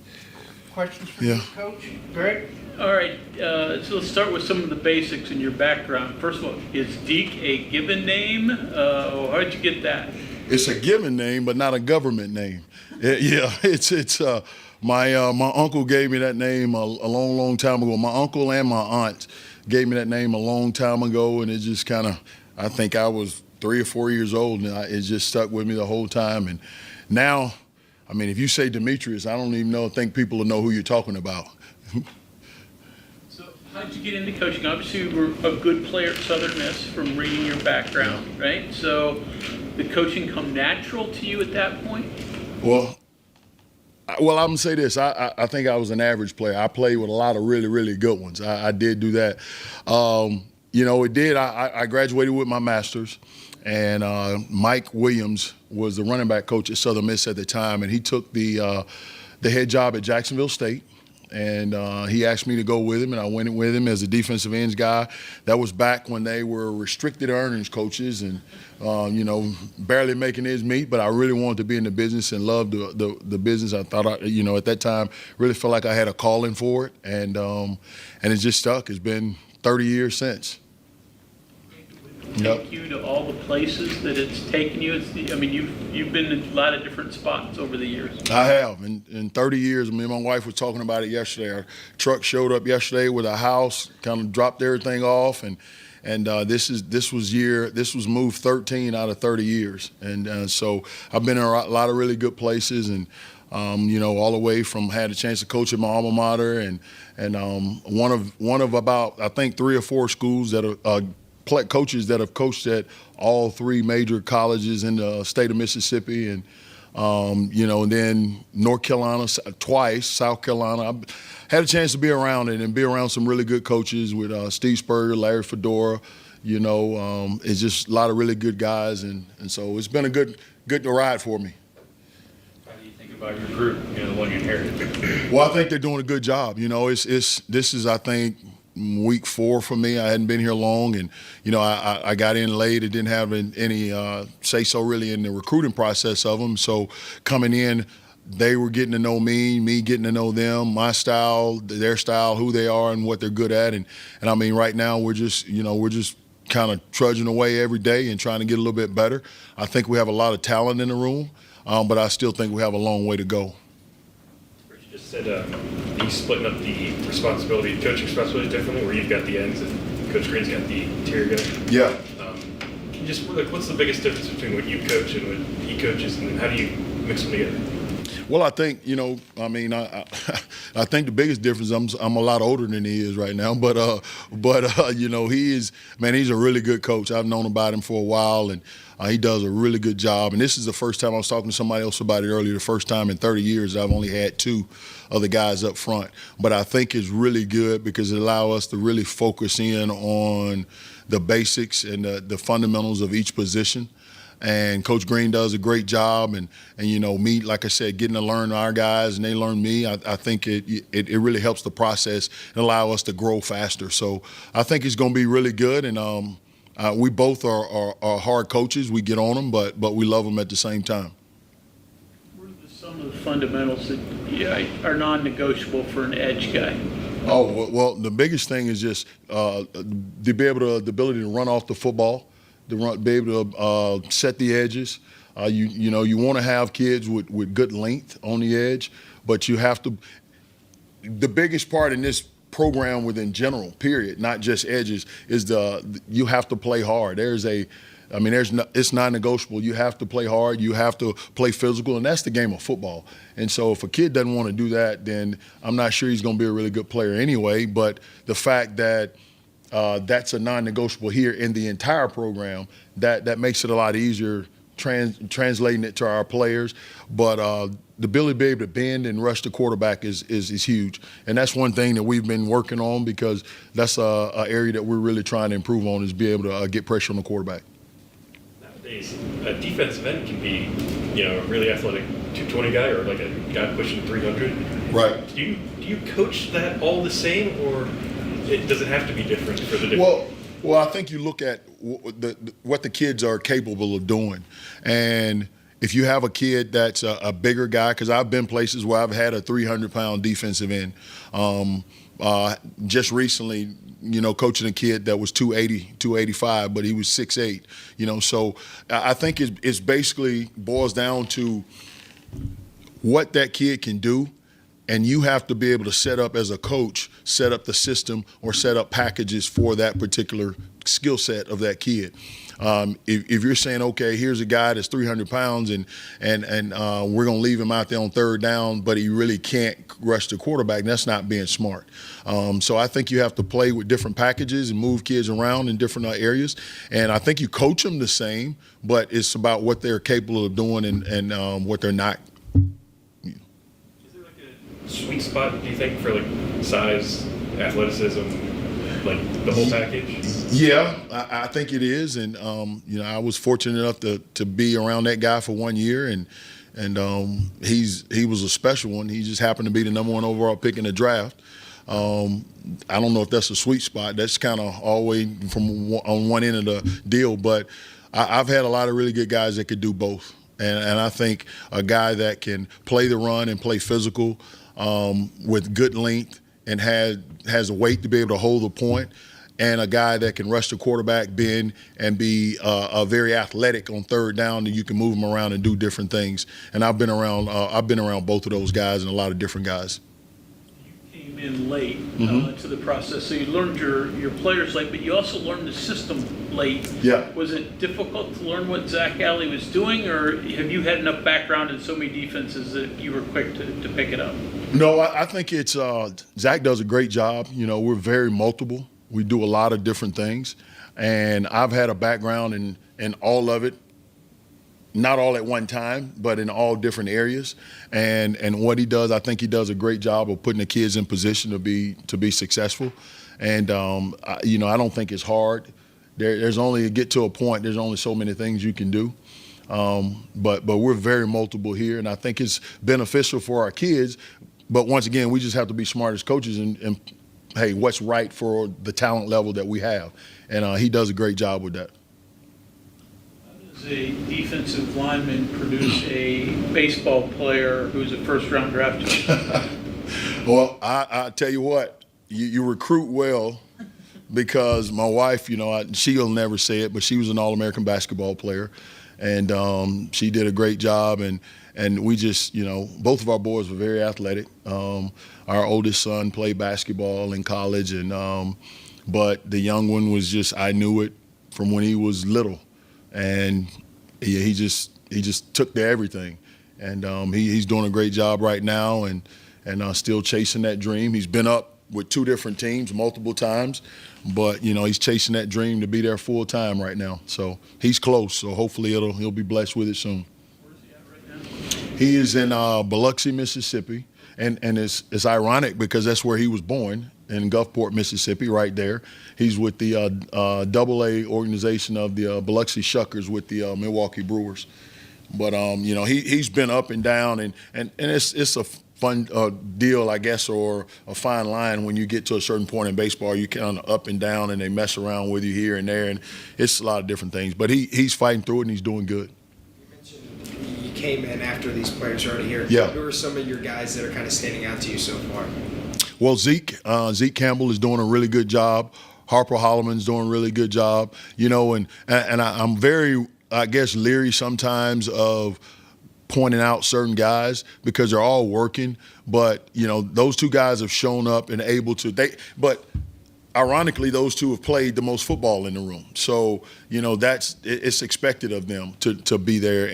Questions for you, Coach? Greg? All right. So let's start with some of the basics in your background. First of all, is Deke a given name? How'd you get that? It's a given name, but not a government name. It's my uncle gave me that name a long time ago. My uncle and my aunt gave me that name a long time ago, and it just kind of, I think I was 3 or 4 years old, and it just stuck with me the whole time. And now, I mean, if you say Demetrius, I don't even think people will know who you're talking about. So how did you get into coaching? Obviously, you were a good player at Southern Miss from reading your background, right? So did coaching come natural to you at that point? Well, I'm going to say this. I think I was an average player. I played with a lot of really, really good ones. I did do that. It did. I graduated with my master's, and Mike Williams was the running back coach at Southern Miss at the time, and he took the head job at Jacksonville State. And he asked me to go with him, and I went with him as a defensive ends guy. That was back when they were restricted earnings coaches and, barely making ends meet. But I really wanted to be in the business and loved the business. I thought, at that time, really felt like I had a calling for it. And it just stuck. It's been 30 years since. Take you to all the places that it's taken you. You've been in a lot of different spots over the years. I have. In 30 years, me and my wife were talking about it yesterday. Our truck showed up yesterday with a house, kind of dropped everything off, and this was move 13 out of 30 years. And so I've been in a lot of really good places, and all the way from had a chance to coach at my alma mater, and one of about I think 3 or 4 schools that are coaches that have coached at all 3 major colleges in the state of Mississippi, and and then North Carolina twice, South Carolina. I had a chance to be around it and be around some really good coaches with Steve Spurrier, Larry Fedora. It's just a lot of really good guys, and so it's been a good ride for me. How do you think about your group? The one you inherited. Well, I think they're doing a good job. This is I think week 4 for me. I hadn't been here long, and I got in late. It didn't have any say so really in the recruiting process of them. So coming in, they were getting to know me getting to know them, my style, their style, who they are, and what they're good at. And I mean, right now we're just kind of trudging away every day and trying to get a little bit better. I think we have a lot of talent in the room, but I still think we have a long way to go. You just said he's splitting up the responsibility, coaching responsibility differently, where you've got the ends and Coach Green's got the interior guy. Yeah. What's the biggest difference between what you coach and what he coaches, and how do you mix them together? Well, I think, I think the biggest difference, I'm a lot older than he is right now, but he's a really good coach. I've known about him for a while, and he does a really good job. And this is the first time I was talking to somebody else about it earlier, the first time in 30 years I've only had 2 other guys up front. But I think it's really good because it allows us to really focus in on the basics and the fundamentals of each position. And Coach Green does a great job, and me, like I said, getting to learn our guys and they learn me. I think it really helps the process and allow us to grow faster. So I think it's going to be really good, and we both are hard coaches. We get on them, but we love them at the same time. What are some of the fundamentals that are non-negotiable for an edge guy? Oh, well, the biggest thing is just the ability to run off the football, be able to set the edges. You want to have kids with good length on the edge, but you have to. The biggest part in this program within general, period, not just edges, is you have to play hard. It's non-negotiable. You have to play hard. You have to play physical, and that's the game of football. And so if a kid doesn't want to do that, then I'm not sure he's going to be a really good player anyway. But the fact that that's a non-negotiable here in the entire program, that makes it a lot easier translating it to our players. But the ability to be able to bend and rush the quarterback is huge. And that's one thing that we've been working on, because that's an area that we're really trying to improve on, is be able to get pressure on the quarterback. Nowadays, a defensive end can be, a really athletic 220 guy or like a guy pushing 300. Right. Do you coach that all the same, or does it have to be different for the different? Well, I think you look at what the kids are capable of doing. And if you have a kid that's a bigger guy, because I've been places where I've had a 300-pound defensive end. Just recently, coaching a kid that was 280, 285, but he was 6'8", So I think it's basically boils down to what that kid can do. And you have to be able to set up, as a coach, set up the system or set up packages for that particular skill set of that kid. If you're saying, okay, here's a guy that's 300 pounds and we're going to leave him out there on third down, but he really can't rush the quarterback, that's not being smart. So I think you have to play with different packages and move kids around in different areas. And I think you coach them the same, but it's about what they're capable of doing and what they're not. Sweet spot, do you think, for like size, athleticism, like the whole package? Yeah, I think it is, and I was fortunate enough to be around that guy for 1 year, and he was a special one. He just happened to be the #1 overall pick in the draft. I don't know if that's a sweet spot. That's kind of always on one end of the deal, but I've had a lot of really good guys that could do both, and I think a guy that can play the run and play physical. With good length and has a weight to be able to hold the point, and a guy that can rush the quarterback, bend, and be very athletic on third down, and you can move him around and do different things. And I've been around both of those guys and a lot of different guys. Came in late to the process, so you learned your players late, but you also learned the system late. Yeah. Was it difficult to learn what Zach Alley was doing, or have you had enough background in so many defenses that you were quick to pick it up? No, I think it's Zach does a great job. We're very multiple. We do a lot of different things, and I've had a background in all of it. Not all at one time, but in all different areas. And what he does, I think he does a great job of putting the kids in position to be successful. And I don't think it's hard. There's only get to a point. There's only so many things you can do. But we're very multiple here, and I think it's beneficial for our kids. But once again, we just have to be smart as coaches and hey, what's right for the talent level that we have. And he does a great job with that. Does a defensive lineman produce a baseball player who's a first-round draft choice? Well, I tell you what, you recruit well, because my wife, she'll never say it, but she was an All-American basketball player, and she did a great job, and we just, both of our boys were very athletic. Our oldest son played basketball in college, but the young one was just, I knew it from when he was little, and he just took to everything, and he's doing a great job right now, and still chasing that dream. He's been up with 2 different teams multiple times, but he's chasing that dream to be there full time right now. So he's close. So hopefully he'll be blessed with it soon. Where's he at right now? He is in Biloxi, Mississippi, and it's ironic because that's where he was born. in Gulfport, Mississippi, right there. He's with the AA organization of the Biloxi Shuckers with the Milwaukee Brewers. But he's been up and down, and it's a fun deal, I guess, or a fine line when you get to a certain point in baseball. You kind of up and down, and they mess around with you here and there, and it's a lot of different things. But he's fighting through it, and he's doing good. You came in after these players are already here. Yeah. Who are some of your guys that are kind of standing out to you so far? Well, Zeke Campbell is doing a really good job. Harper Holloman's doing a really good job. And I'm very, I guess, leery sometimes of pointing out certain guys because they're all working. But, those two guys have shown up and able to. But ironically, those two have played the most football in the room. So, it's expected of them to be there.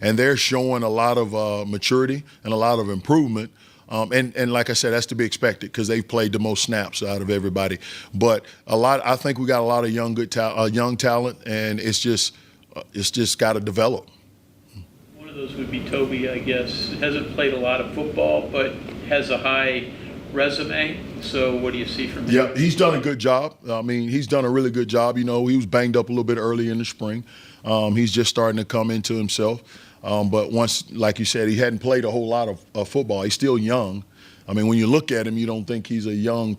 And they're showing a lot of maturity and a lot of improvement. And like I said, that's to be expected because they've played the most snaps out of everybody. But I think we got a lot of young talent, and it's just got to develop. One of those would be Toby, I guess. Hasn't played a lot of football, but has a high resume. So what do you see from him? Yeah, he's done a good job. I mean, he's done a really good job. He was banged up a little bit early in the spring. He's just starting to come into himself. But once, like you said, he hadn't played a whole lot of football. He's still young. I mean, when you look at him, you don't think he's a young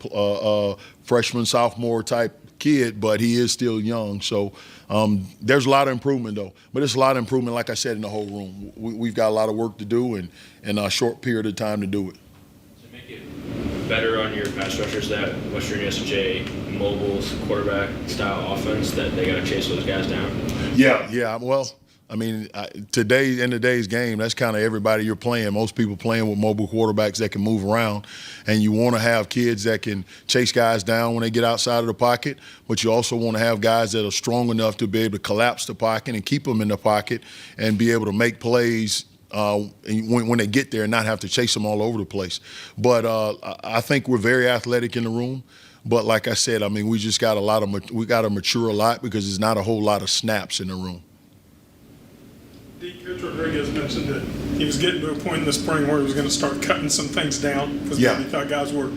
freshman, sophomore type kid, but he is still young. So there's a lot of improvement, though. But it's a lot of improvement, like I said, in the whole room. We've got a lot of work to do and a short period of time to do it. To make it better on your pass rushers, that West Virginia such mobile quarterback style offense that they got to chase those guys down? Yeah. Well, I mean, in today's game, that's kind of everybody you're playing. Most people playing with mobile quarterbacks that can move around, and you want to have kids that can chase guys down when they get outside of the pocket, but you also want to have guys that are strong enough to be able to collapse the pocket and keep them in the pocket and be able to make plays when they get there and not have to chase them all over the place. But I think we're very athletic in the room. But like I said, I mean, we just got we got to mature a lot because there's not a whole lot of snaps in the room. Coach Rodriguez mentioned that he was getting to a point in the spring where he was going to start cutting some things down because he thought guys were.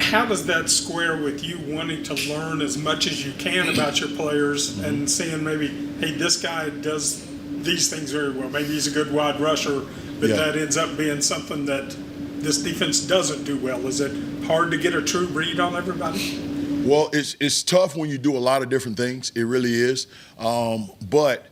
How does that square with you wanting to learn as much as you can about your players and seeing maybe, hey, this guy does these things very well. Maybe he's a good wide rusher, but that ends up being something that this defense doesn't do well. Is it hard to get a true read on everybody? Well, it's tough when you do a lot of different things. It really is. But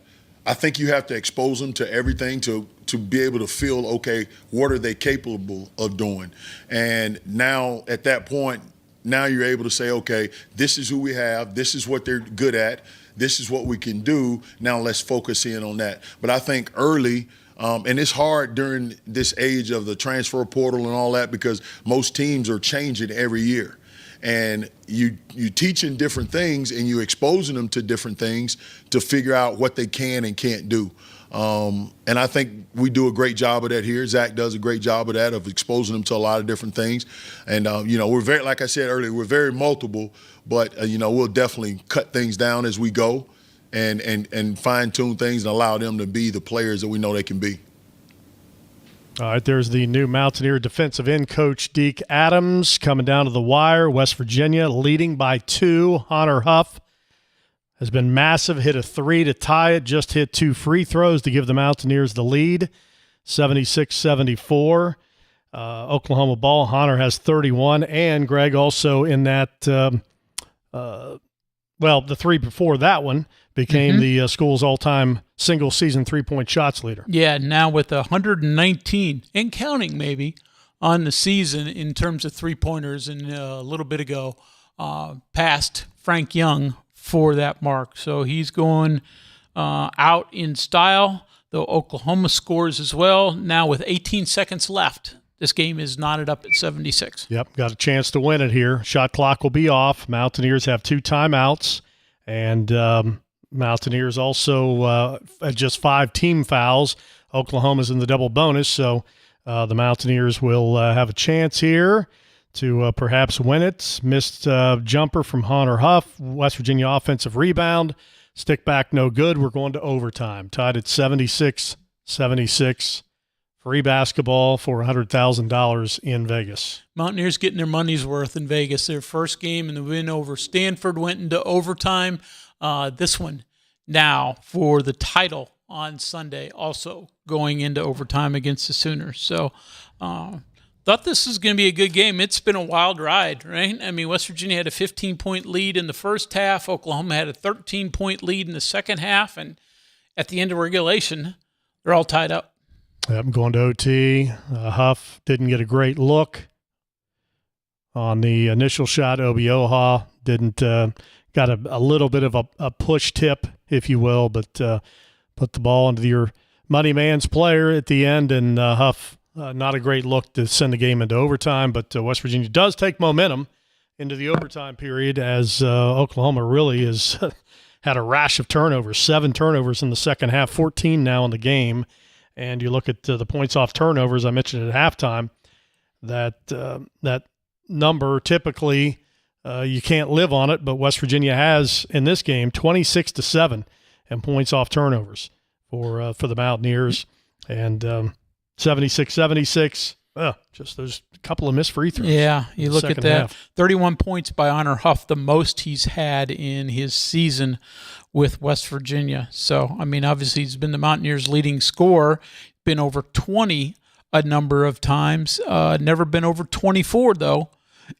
I think you have to expose them to everything to be able to feel, okay, what are they capable of doing? And now at that point, now you're able to say, okay, this is who we have. This is what they're good at. This is what we can do. Now let's focus in on that. But I think early, and it's hard during this age of the transfer portal and all that because most teams are changing every year. And you teaching different things and you exposing them to different things to figure out what they can and can't do. And I think we do a great job of that here. Zach does a great job of that, of exposing them to a lot of different things. And, we're very, like I said earlier, we're very multiple, but, we'll definitely cut things down as we go and fine-tune things and allow them to be the players that we know they can be. All right, there's the new Mountaineer defensive end coach, Deke Adams, coming down to the wire. West Virginia leading by 2. Hunter Huff has been massive, hit a 3 to tie it, just hit 2 free throws to give the Mountaineers the lead, 76-74. Oklahoma ball, Hunter has 31, and Greg also in that, the 3 before that one became the school's all-time single-season three-point shots leader. Yeah, now with 119 and counting maybe on the season in terms of three-pointers, and a little bit ago passed Frank Young for that mark. So he's going out in style, though Oklahoma scores as well. Now with 18 seconds left, this game is knotted up at 76. Yep, got a chance to win it here. Shot clock will be off. Mountaineers have 2 timeouts, and Mountaineers also at just 5 team fouls. Oklahoma's in the double bonus, so the Mountaineers will have a chance here to perhaps win it. Missed jumper from Hunter Huff. West Virginia offensive rebound. Stick back no good. We're going to overtime. Tied at 76-76 for free basketball for $100,000 in Vegas. Mountaineers getting their money's worth in Vegas. Their first game and the win over Stanford went into overtime. This one now for the title on Sunday, also going into overtime against the Sooners. So thought this was going to be a good game. It's been a wild ride, right? I mean, West Virginia had a 15-point lead in the first half. Oklahoma had a 13-point lead in the second half. And at the end of regulation, they're all tied up. Yep, going to OT. Huff didn't get a great look on the initial shot. Obioha didn't got a little bit of a push tip, if you will, but put the ball into your money man's player at the end, and Huff, not a great look to send the game into overtime, but West Virginia does take momentum into the overtime period as Oklahoma really has had a rash of turnovers, 7 turnovers in the second half, 14 now in the game. And you look at the points off turnovers, I mentioned at halftime, that number typically you can't live on it, but West Virginia has in this game 26-7 and points off turnovers for the Mountaineers, and 76-76. Just those couple of missed free throws. Yeah, you look at that. Half. 31 points by Honor Huff, the most he's had in his season with West Virginia. So, I mean, obviously he's been the Mountaineers' leading scorer, been over 20 a number of times. Never been over 24, though,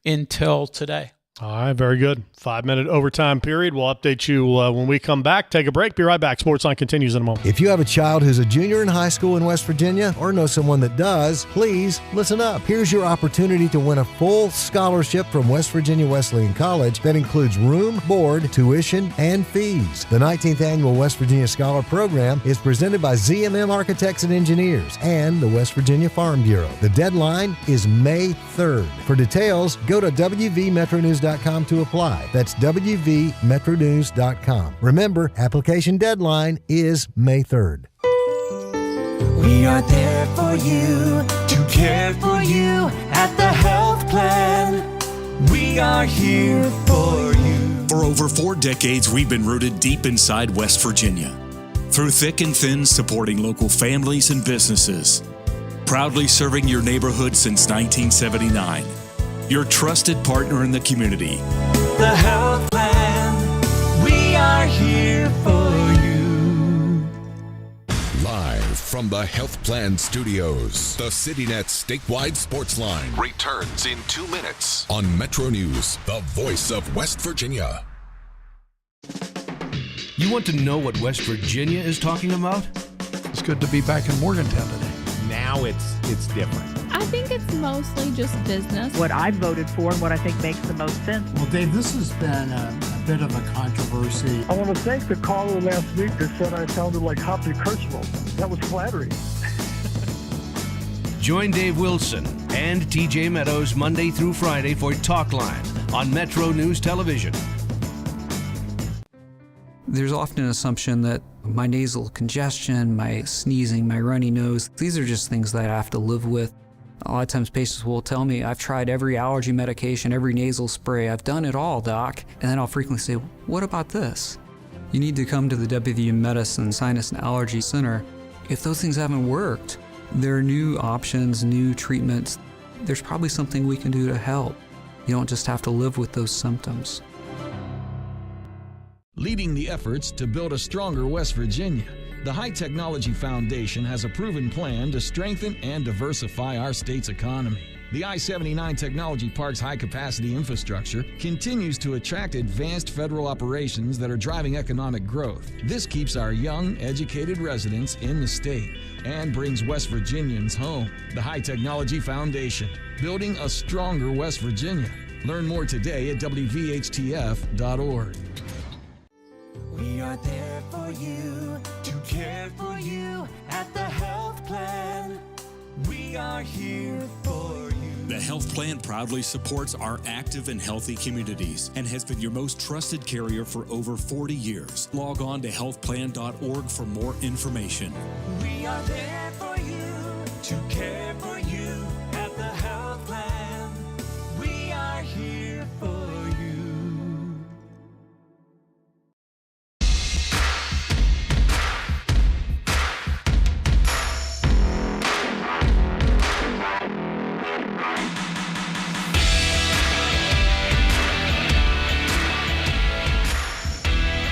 until today. All right, very good. 5-minute overtime period. We'll update you when we come back. Take a break. Be right back. Sportsline continues in a moment. If you have a child who's a junior in high school in West Virginia or know someone that does, please listen up. Here's your opportunity to win a full scholarship from West Virginia Wesleyan College that includes room, board, tuition, and fees. The 19th Annual West Virginia Scholar Program is presented by ZMM Architects and Engineers and the West Virginia Farm Bureau. The deadline is May 3rd. For details, go to wvmetronews.com to apply. That's wvmetronews.com. Remember, application deadline is May 3rd. We are there for you, to care for you at the health plan. We are here for you. For over 4 decades, we've been rooted deep inside West Virginia. Through thick and thin, supporting local families and businesses. Proudly serving your neighborhood since 1979. Your trusted partner in the community. The health plan, we are here for you. Live from the Health Plan Studios, the CityNet statewide Sportsline returns in 2 minutes on Metro News, the voice of West Virginia. You want to know what West Virginia is talking about? It's good to be back in Morgantown today. Now it's different. I think it's mostly just business. What I voted for and what I think makes the most sense. Well, Dave, this has been a bit of a controversy. I want to thank the caller last week that said I sounded like Hoppy Kurtzwell. That was flattering. Join Dave Wilson and TJ Meadows Monday through Friday for Talkline on Metro News Television. There's often an assumption that my nasal congestion, my sneezing, my runny nose, these are just things that I have to live with. A lot of times patients will tell me, I've tried every allergy medication, every nasal spray, I've done it all, doc. And then I'll frequently say, what about this? You need to come to the WVU Medicine Sinus and Allergy Center. If those things haven't worked, there are new options, new treatments. There's probably something we can do to help. You don't just have to live with those symptoms. Leading the efforts to build a stronger West Virginia, the High Technology Foundation has a proven plan to strengthen and diversify our state's economy. The I-79 Technology Park's high-capacity infrastructure continues to attract advanced federal operations that are driving economic growth. This keeps our young, educated residents in the state and brings West Virginians home. The High Technology Foundation, building a stronger West Virginia. Learn more today at wvhtf.org. We are there for you, to care for you at the health plan. We are here for you. The Health Plan proudly supports our active and healthy communities and has been your most trusted carrier for over 40 years. Log on to healthplan.org for more information. We are there for you, to care for you at the health plan. We are here for you.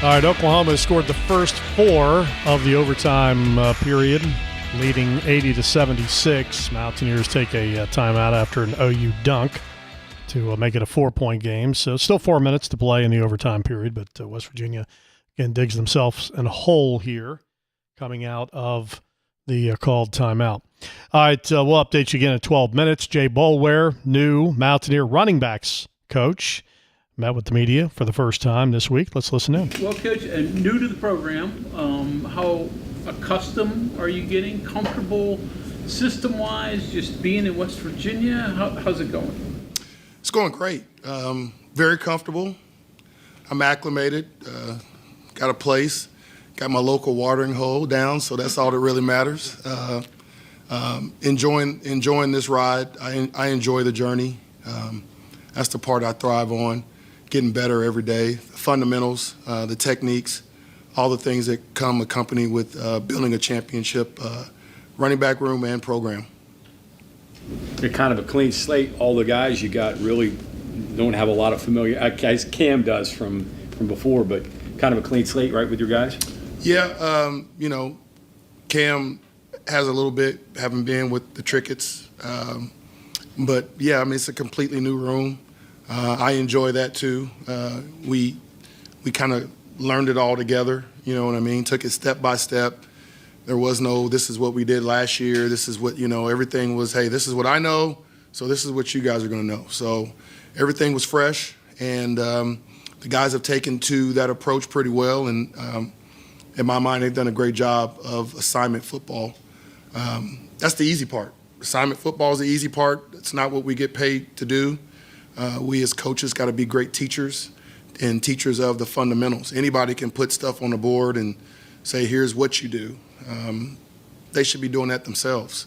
All right, Oklahoma has scored the first 4 of the overtime period, leading 80-76. Mountaineers take a timeout after an OU dunk to make it a 4-point game. So still 4 minutes to play in the overtime period, but West Virginia, again, digs themselves in a hole here coming out of the called timeout. All right, we'll update you again in 12 minutes. Jay Boulware, new Mountaineer running backs coach, met with the media for the first time this week. Let's listen in. Well, Coach, new to the program, how accustomed are you getting, comfortable system-wise, just being in West Virginia? How's it going? It's going great. Very comfortable. I'm acclimated. Got a place. Got my local watering hole down, so that's all that really matters. Enjoying this ride. I enjoy the journey. That's the part I thrive on. Getting better every day. The fundamentals, the techniques, all the things that come accompanied with building a championship running back room and program. You're kind of a clean slate. All the guys you got really don't have a lot of familiar, as Cam does from before, but kind of a clean slate, right, with your guys? Yeah, Cam has a little bit, having been with the Trickets. But, yeah, I mean, it's a completely new room. I enjoy that, too. We kind of learned it all together, you know what I mean? Took it step by step. There was no, this is what we did last year. This is what, everything was, hey, this is what I know, so this is what you guys are going to know. So everything was fresh, and the guys have taken to that approach pretty well. And in my mind, they've done a great job of assignment football. That's the easy part. Assignment football is the easy part. It's not what we get paid to do. We as coaches got to be great teachers and teachers of the fundamentals. Anybody can put stuff on the board and say, here's what you do. They should be doing that themselves.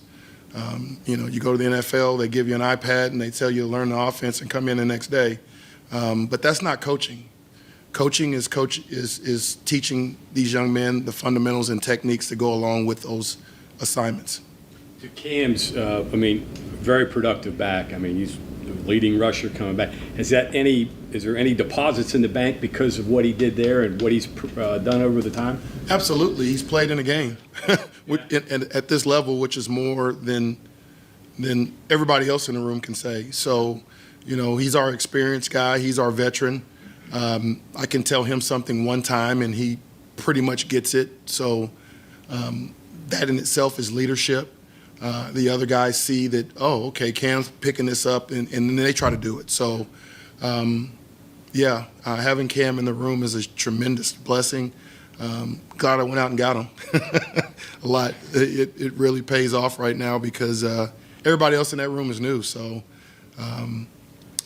You go to the NFL, they give you an iPad and they tell you to learn the offense and come in the next day. But that's not coaching. Coaching is teaching these young men the fundamentals and techniques to go along with those assignments. To Cam's, very productive back. He's the leading rusher coming back. Is there any deposits in the bank because of what he did there and what he's done over the time? Absolutely. He's played in a game and at this level, which is more than everybody else in the room can say. So, he's our experienced guy. He's our veteran. I can tell him something one time and he pretty much gets it. So that in itself is leadership. The other guys see that, oh, okay, Cam's picking this up, and then they try to do it. So, having Cam in the room is a tremendous blessing. Glad I went out and got him a lot. It really pays off right now because everybody else in that room is new. So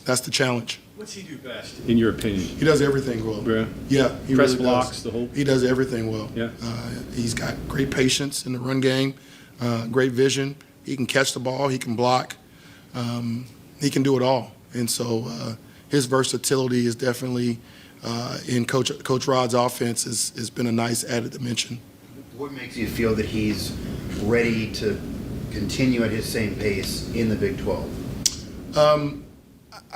that's the challenge. What's he do best, in your opinion? He does everything well. Yeah, he press really blocks, does. the whole. He does everything well. Yeah, he's got great patience in the run game, great vision. He can catch the ball. He can block. He can do it all. And so his versatility is definitely in Coach Rod's offense has been a nice added dimension. What makes you feel that he's ready to continue at his same pace in the Big 12?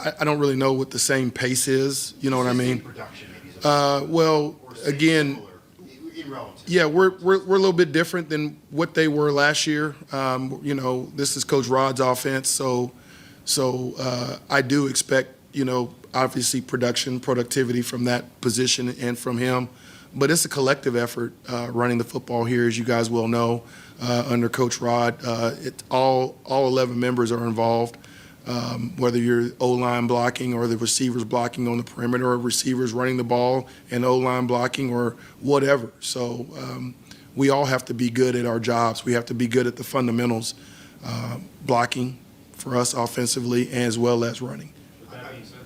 I don't really know what the same pace is. You know what I mean? Production, maybe. Well, again, yeah, we're a little bit different than what they were last year. This is Coach Rod's offense, so I do expect obviously productivity from that position and from him. But it's a collective effort running the football here, as you guys well know, under Coach Rod. All 11 members are involved. Whether you're O-line blocking or the receivers blocking on the perimeter or receivers running the ball and O-line blocking or whatever. So we all have to be good at our jobs. We have to be good at the fundamentals, blocking for us offensively as well as running. With that being said,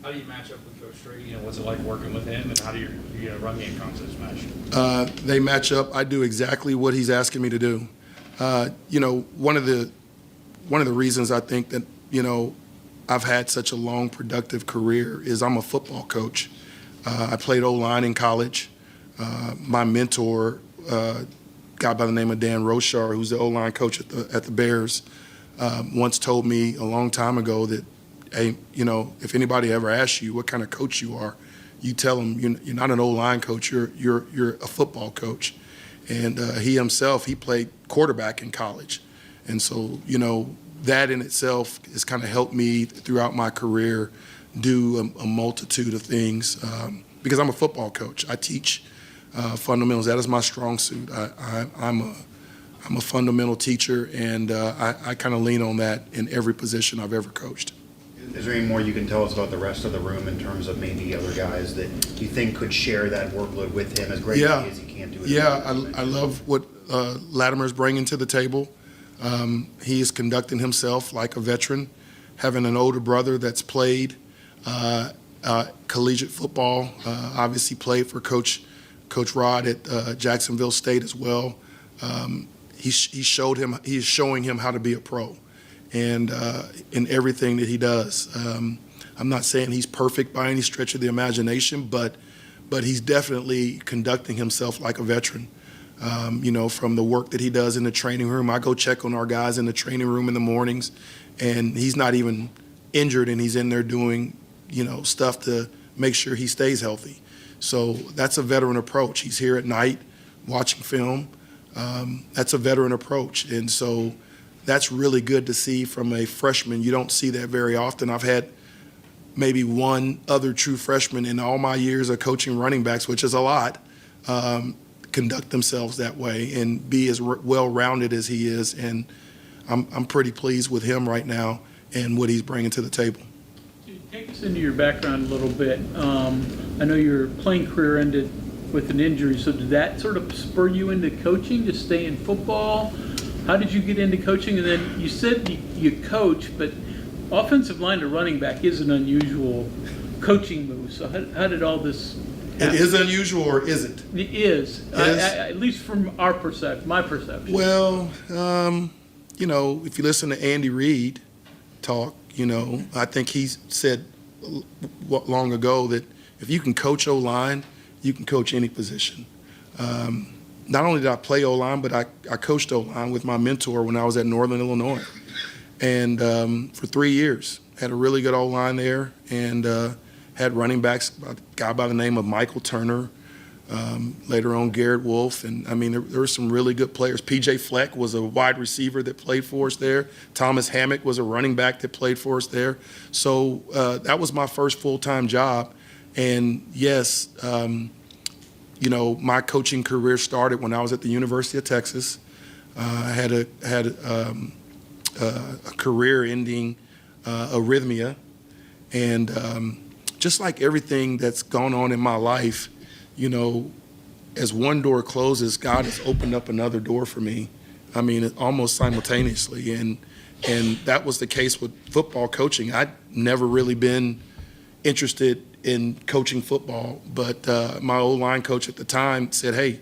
how do you match up with Coach Strady? What's it like working with him, and how do you run the concepts match? They match up. I do exactly what he's asking me to do. One of the reasons I think that, I've had such a long, productive career is I'm a football coach. I played O-line in college. My mentor, a guy by the name of Dan Roshar, who's the O-line coach at the Bears, once told me a long time ago that, hey, if anybody ever asks you what kind of coach you are, you tell him you're not an O-line coach, you're a football coach. And he himself, he played quarterback in college. And so, that in itself has kind of helped me throughout my career do a multitude of things because I'm a football coach. I teach fundamentals. That is my strong suit. I'm a fundamental teacher, and I kind of lean on that in every position I've ever coached. Is there any more you can tell us about the rest of the room in terms of maybe other guys that you think could share that workload with him as great as he can't do it? Yeah, I love what Latimer's bringing to the table. He is conducting himself like a veteran, having an older brother that's played collegiate football, obviously played for Coach Rod at Jacksonville State as well. He's showing him how to be a pro, and in everything that he does. I'm not saying he's perfect by any stretch of the imagination, but he's definitely conducting himself like a veteran. From the work that he does in the training room. I go check on our guys in the training room in the mornings, and he's not even injured, and he's in there doing, stuff to make sure he stays healthy. So that's a veteran approach. He's here at night watching film. That's a veteran approach. And so that's really good to see from a freshman. You don't see that very often. I've had maybe one other true freshman in all my years of coaching running backs, which is a lot, conduct themselves that way and be as well-rounded as he is. And I'm pretty pleased with him right now and what he's bringing to the table. Take us into your background a little bit. I know your playing career ended with an injury, so did that sort of spur you into coaching to stay in football? How did you get into coaching? And then you said you coach, but offensive line to running back is an unusual coaching move. So how did all this happen? It is unusual, or is it? It is. At least from my perception. Well, if you listen to Andy Reid talk, I think he said long ago that if you can coach O-line, you can coach any position. Not only did I play O-line, but I coached O-line with my mentor when I was at Northern Illinois. And for 3 years, had a really good O-line there, and had running backs, a guy by the name of Michael Turner, later on Garrett Wolf. And, there were some really good players. P.J. Fleck was a wide receiver that played for us there. Thomas Hammock was a running back that played for us there. So that was my first full-time job. And, yes, my coaching career started when I was at the University of Texas. I had a career-ending arrhythmia. And just like everything that's gone on in my life, as one door closes, God has opened up another door for me. Almost simultaneously. And that was the case with football coaching. I'd never really been interested in coaching football, but my O-line coach at the time said, "Hey,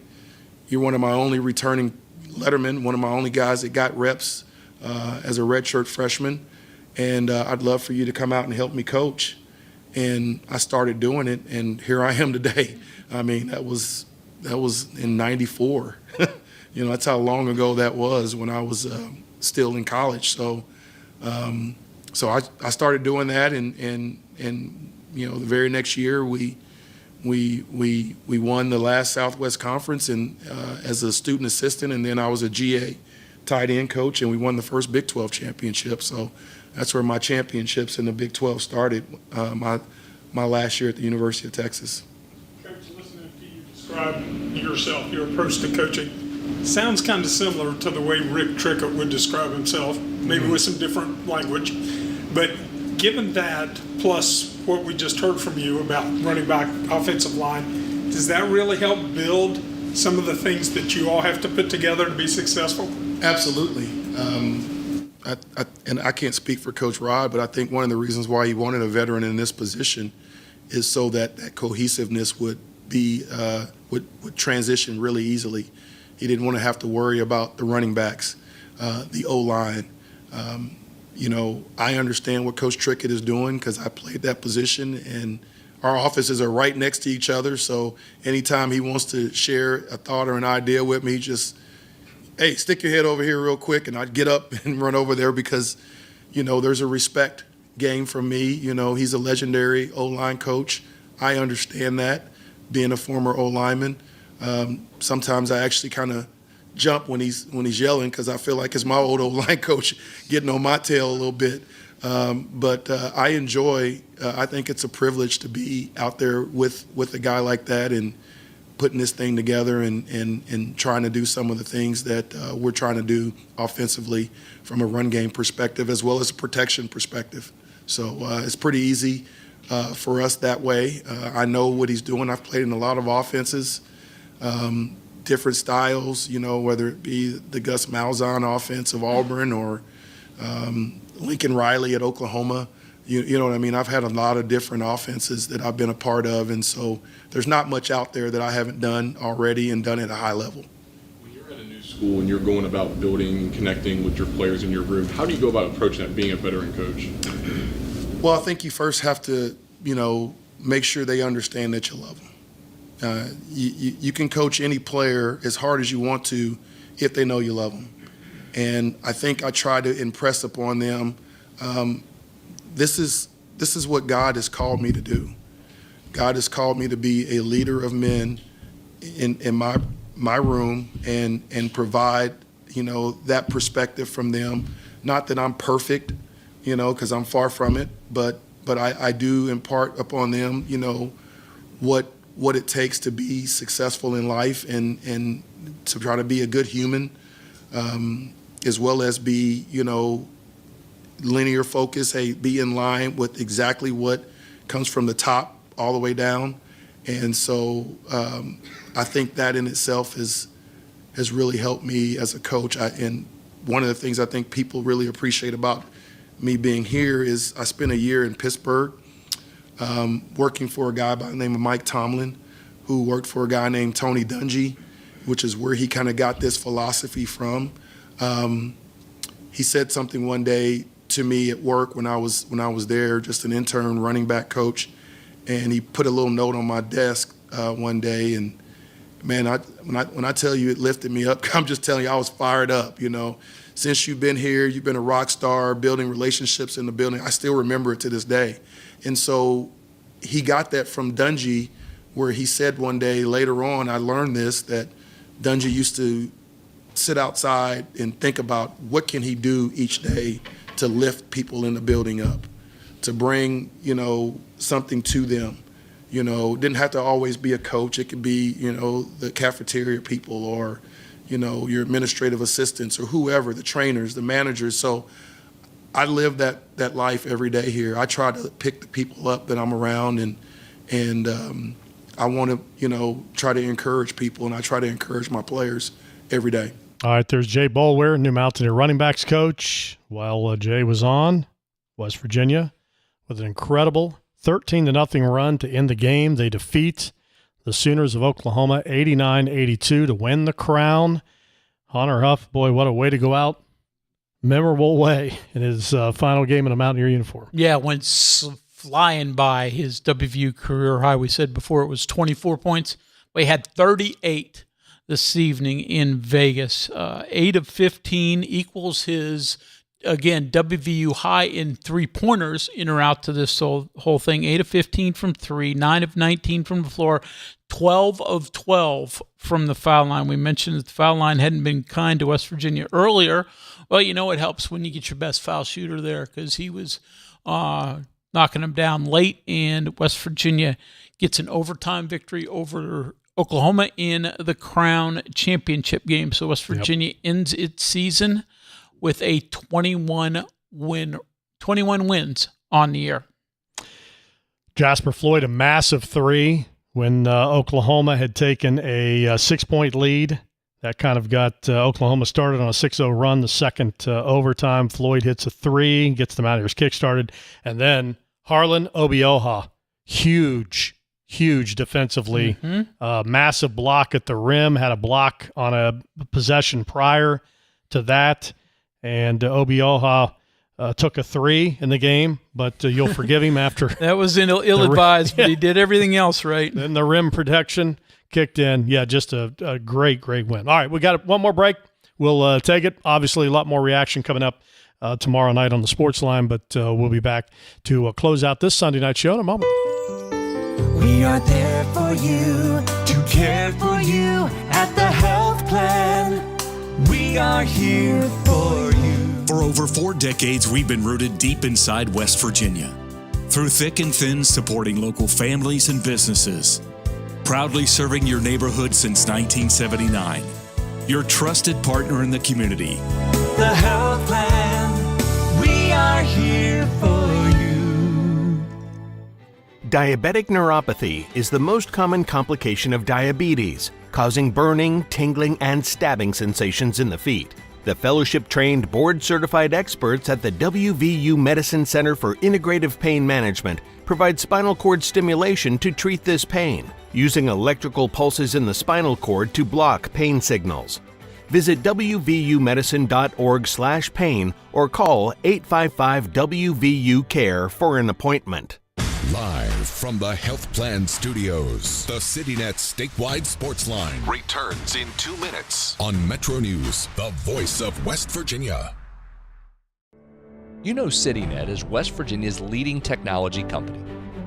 you're one of my only returning lettermen, one of my only guys that got reps as a redshirt freshman, and I'd love for you to come out and help me coach." And I started doing it, and here I am today. That was in '94. That's how long ago that was, when I was still in college. So I started doing that, and the very next year we won the last Southwest Conference and as a student assistant, and then I was a GA tight end coach, and we won the first Big 12 championship. So that's where my championships in the Big 12 started, my last year at the University of Texas. Coach, listening to you describe yourself, your approach to coaching, sounds kind of similar to the way Rick Trickett would describe himself, maybe with some different language. But given that, plus what we just heard from you about running back, offensive line, does that really help build some of the things that you all have to put together to be successful? Absolutely. And I can't speak for Coach Rod, but I think one of the reasons why he wanted a veteran in this position is so that cohesiveness would transition really easily. He didn't want to have to worry about the running backs, the O-line. I understand what Coach Trickett is doing because I played that position, and our offices are right next to each other. So anytime he wants to share a thought or an idea with me, just, hey, stick your head over here real quick, and I'd get up and run over there because, there's a respect game from me. He's a legendary O-line coach. I understand that, being a former O-lineman. Sometimes I actually kind of jump when he's yelling because I feel like it's my old O-line coach getting on my tail a little bit. But I enjoy. I think it's a privilege to be out there with a guy like that and putting this thing together and trying to do some of the things that we're trying to do offensively from a run game perspective as well as a protection perspective. So it's pretty easy for us that way. I know what he's doing. I've played in a lot of offenses, different styles, whether it be the Gus Malzahn offense of Auburn or Lincoln Riley at Oklahoma. You know what I mean? I've had a lot of different offenses that I've been a part of, and so there's not much out there that I haven't done already and done at a high level. When you're at a new school and you're going about building and connecting with your players in your room, how do you go about approaching that, being a veteran coach? Well, I think you first have to, make sure they understand that you love them. You can coach any player as hard as you want to if they know you love them. And I think I try to impress upon them this is what God has called me to do. God has called me to be a leader of men in my room and provide, that perspective from them. Not that I'm perfect, because I'm far from it, but I do impart upon them, what it takes to be successful in life and to try to be a good human, as well as be, linear focus, be in line with exactly what comes from the top all the way down. And so I think that in itself has really helped me as a coach. And one of the things I think people really appreciate about me being here is I spent a year in Pittsburgh working for a guy by the name of Mike Tomlin, who worked for a guy named Tony Dungy, which is where he kind of got this philosophy from. He said something one day to me at work when I was there, just an intern running back coach, and he put a little note on my desk one day, and man, when I tell you it lifted me up, I'm just telling you I was fired up. Since you've been here, you've been a rock star, building relationships in the building. I still remember it to this day, and so he got that from Dungy, where he said one day later on, I learned this, that Dungy used to sit outside and think about what can he do each day to lift people in the building up, to bring, something to them. It didn't have to always be a coach. It could be, the cafeteria people or, your administrative assistants or whoever, the trainers, the managers. So I live that life every day here. I try to pick the people up that I'm around and I want to, try to encourage people, and I try to encourage my players every day. All right, there's Jay Boulware, New Mountaineer running backs coach. While Jay was on, West Virginia, with an incredible 13-0 run to end the game. They defeat the Sooners of Oklahoma 89-82 to win the crown. Hunter Huff, boy, what a way to go out. Memorable way in his final game in a Mountaineer uniform. Yeah, went flying by his WVU career high. We said before it was 24 points. We had 38 this evening in Vegas. 8 of 15 equals his, again, WVU high in three-pointers in or out to this whole thing. 8 of 15 from 3, 9 of 19 from the floor, 12 of 12 from the foul line. We mentioned that the foul line hadn't been kind to West Virginia earlier. Well, it helps when you get your best foul shooter there, because he was knocking them down late, and West Virginia gets an overtime victory over Oklahoma in the Crown Championship game. So West Virginia ends its season with a 21 wins on the year. Jasper Floyd, a massive three when Oklahoma had taken a 6-point lead. That kind of got Oklahoma started on a 6-0 run. The second overtime, Floyd hits a three, gets the Mountaineers kick-started. And then Harlan Obioha, huge defensively. Massive block at the rim, had a block on a possession prior to that. And Obioha took a three in the game, but you'll forgive him after. That was ill-advised, but he did everything else right. Then the rim protection kicked in. Yeah, just a great win. All right, we got one more break. We'll take it. Obviously, a lot more reaction coming up tomorrow night on the Sportsline, but we'll be back to close out this Sunday night show in a moment. We are there for you, to care for you at the health plan. We are here for you. For over 4 decades, we've been rooted deep inside West Virginia. Through thick and thin, supporting local families and businesses. Proudly serving your neighborhood since 1979. Your trusted partner in the community. The health plan. We are here for you. Diabetic neuropathy is the most common complication of diabetes, causing burning, tingling, and stabbing sensations in the feet. The fellowship-trained, board-certified experts at the WVU Medicine Center for Integrative Pain Management provide spinal cord stimulation to treat this pain, using electrical pulses in the spinal cord to block pain signals. Visit wvumedicine.org/pain or call 855-WVU-CARE for an appointment. Live from the Health Plan Studios, the CityNet statewide Sportsline returns in 2 minutes on Metro News, the voice of West Virginia. You know CityNet is West Virginia's leading technology company.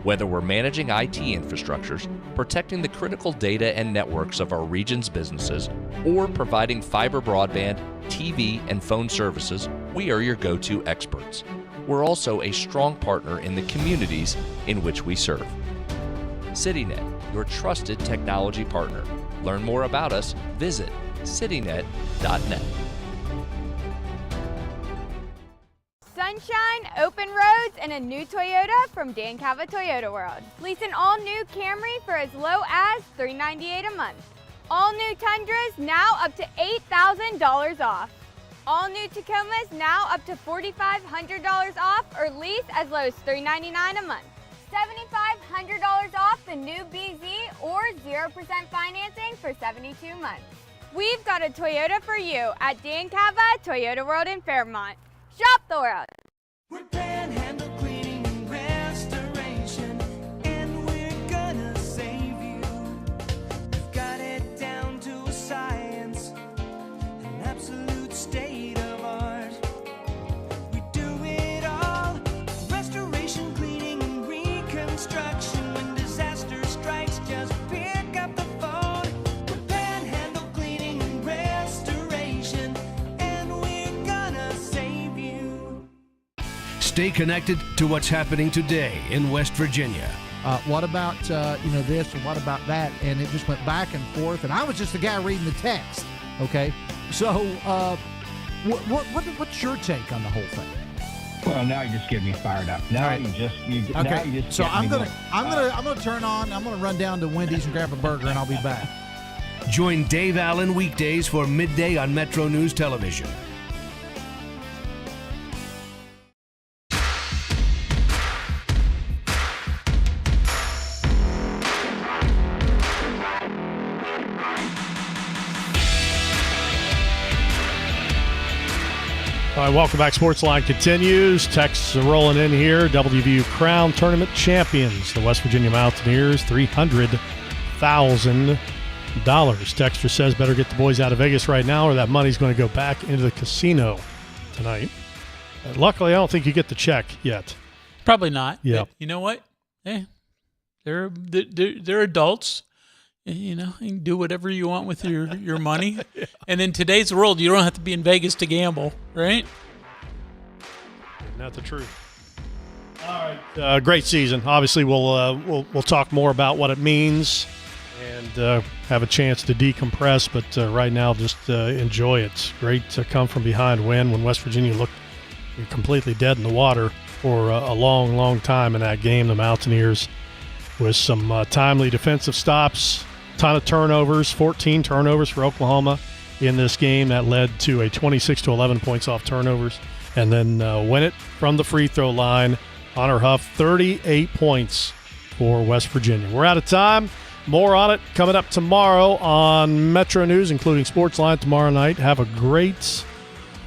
Whether we're managing IT infrastructures, protecting the critical data and networks of our region's businesses, or providing fiber broadband, TV, and phone services, we are your go-to experts. We're also a strong partner in the communities in which we serve. CityNet, your trusted technology partner. Learn more about us, visit citynet.net. Sunshine, open roads, and a new Toyota from Dan Cava Toyota World. Lease an all-new Camry for as low as $398 a month. All new Tundras now up to $8,000 off. All new Tacomas now up to $4,500 off or lease as low as $399 a month. $7,500 off the new BZ or 0% financing for 72 months. We've got a Toyota for you at Dan Cava Toyota World in Fairmont. Shop the world. We're Panhandle Cleaning and Restoration, and we're gonna save you. We've got it down to a science, an absolute state of art. We do it all, restoration, cleaning, and reconstruction. When disaster strikes, just pick up the phone. We're Panhandle Cleaning and Restoration, and we're gonna save you. Stay connected to what's happening today in West Virginia. What about this, or what about that? And it just went back and forth. And I was just the guy reading the text. Okay, so what's your take on the whole thing? Well, now you just get me fired up. Now All right. you just So get I'm me gonna going. turn on. I'm gonna run down to Wendy's and grab a burger, and I'll be back. Join Dave Allen weekdays for midday on Metro News Television. All right, welcome back. Sportsline continues. Texts are rolling in here. WVU Crown Tournament champions, the West Virginia Mountaineers, $300,000. Texter says better get the boys out of Vegas right now or that money's going to go back into the casino tonight. Luckily, I don't think you get the check yet. Probably not. Yeah. But you know what? They're adults. You know, you can do whatever you want with your money. Yeah. And in today's world, you don't have to be in Vegas to gamble, right? Not the truth. All right. Great season. Obviously, we'll talk more about what it means and have a chance to decompress. But right now, just enjoy it. It's great to come from behind win when West Virginia looked completely dead in the water for a long, long time in that game. The Mountaineers with some timely defensive stops. Ton of turnovers, 14 turnovers for Oklahoma in this game. That led to a 26-11 points off turnovers. And then win it from the free throw line. Honor Huff, 38 points for West Virginia. We're out of time. More on it coming up tomorrow on Metro News, including Sportsline tomorrow night. Have a great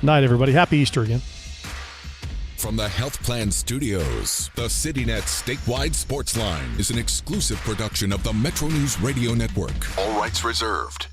night, everybody. Happy Easter again. From the Health Plan Studios, the CityNet statewide Sportsline is an exclusive production of the Metro News Radio Network. All rights reserved.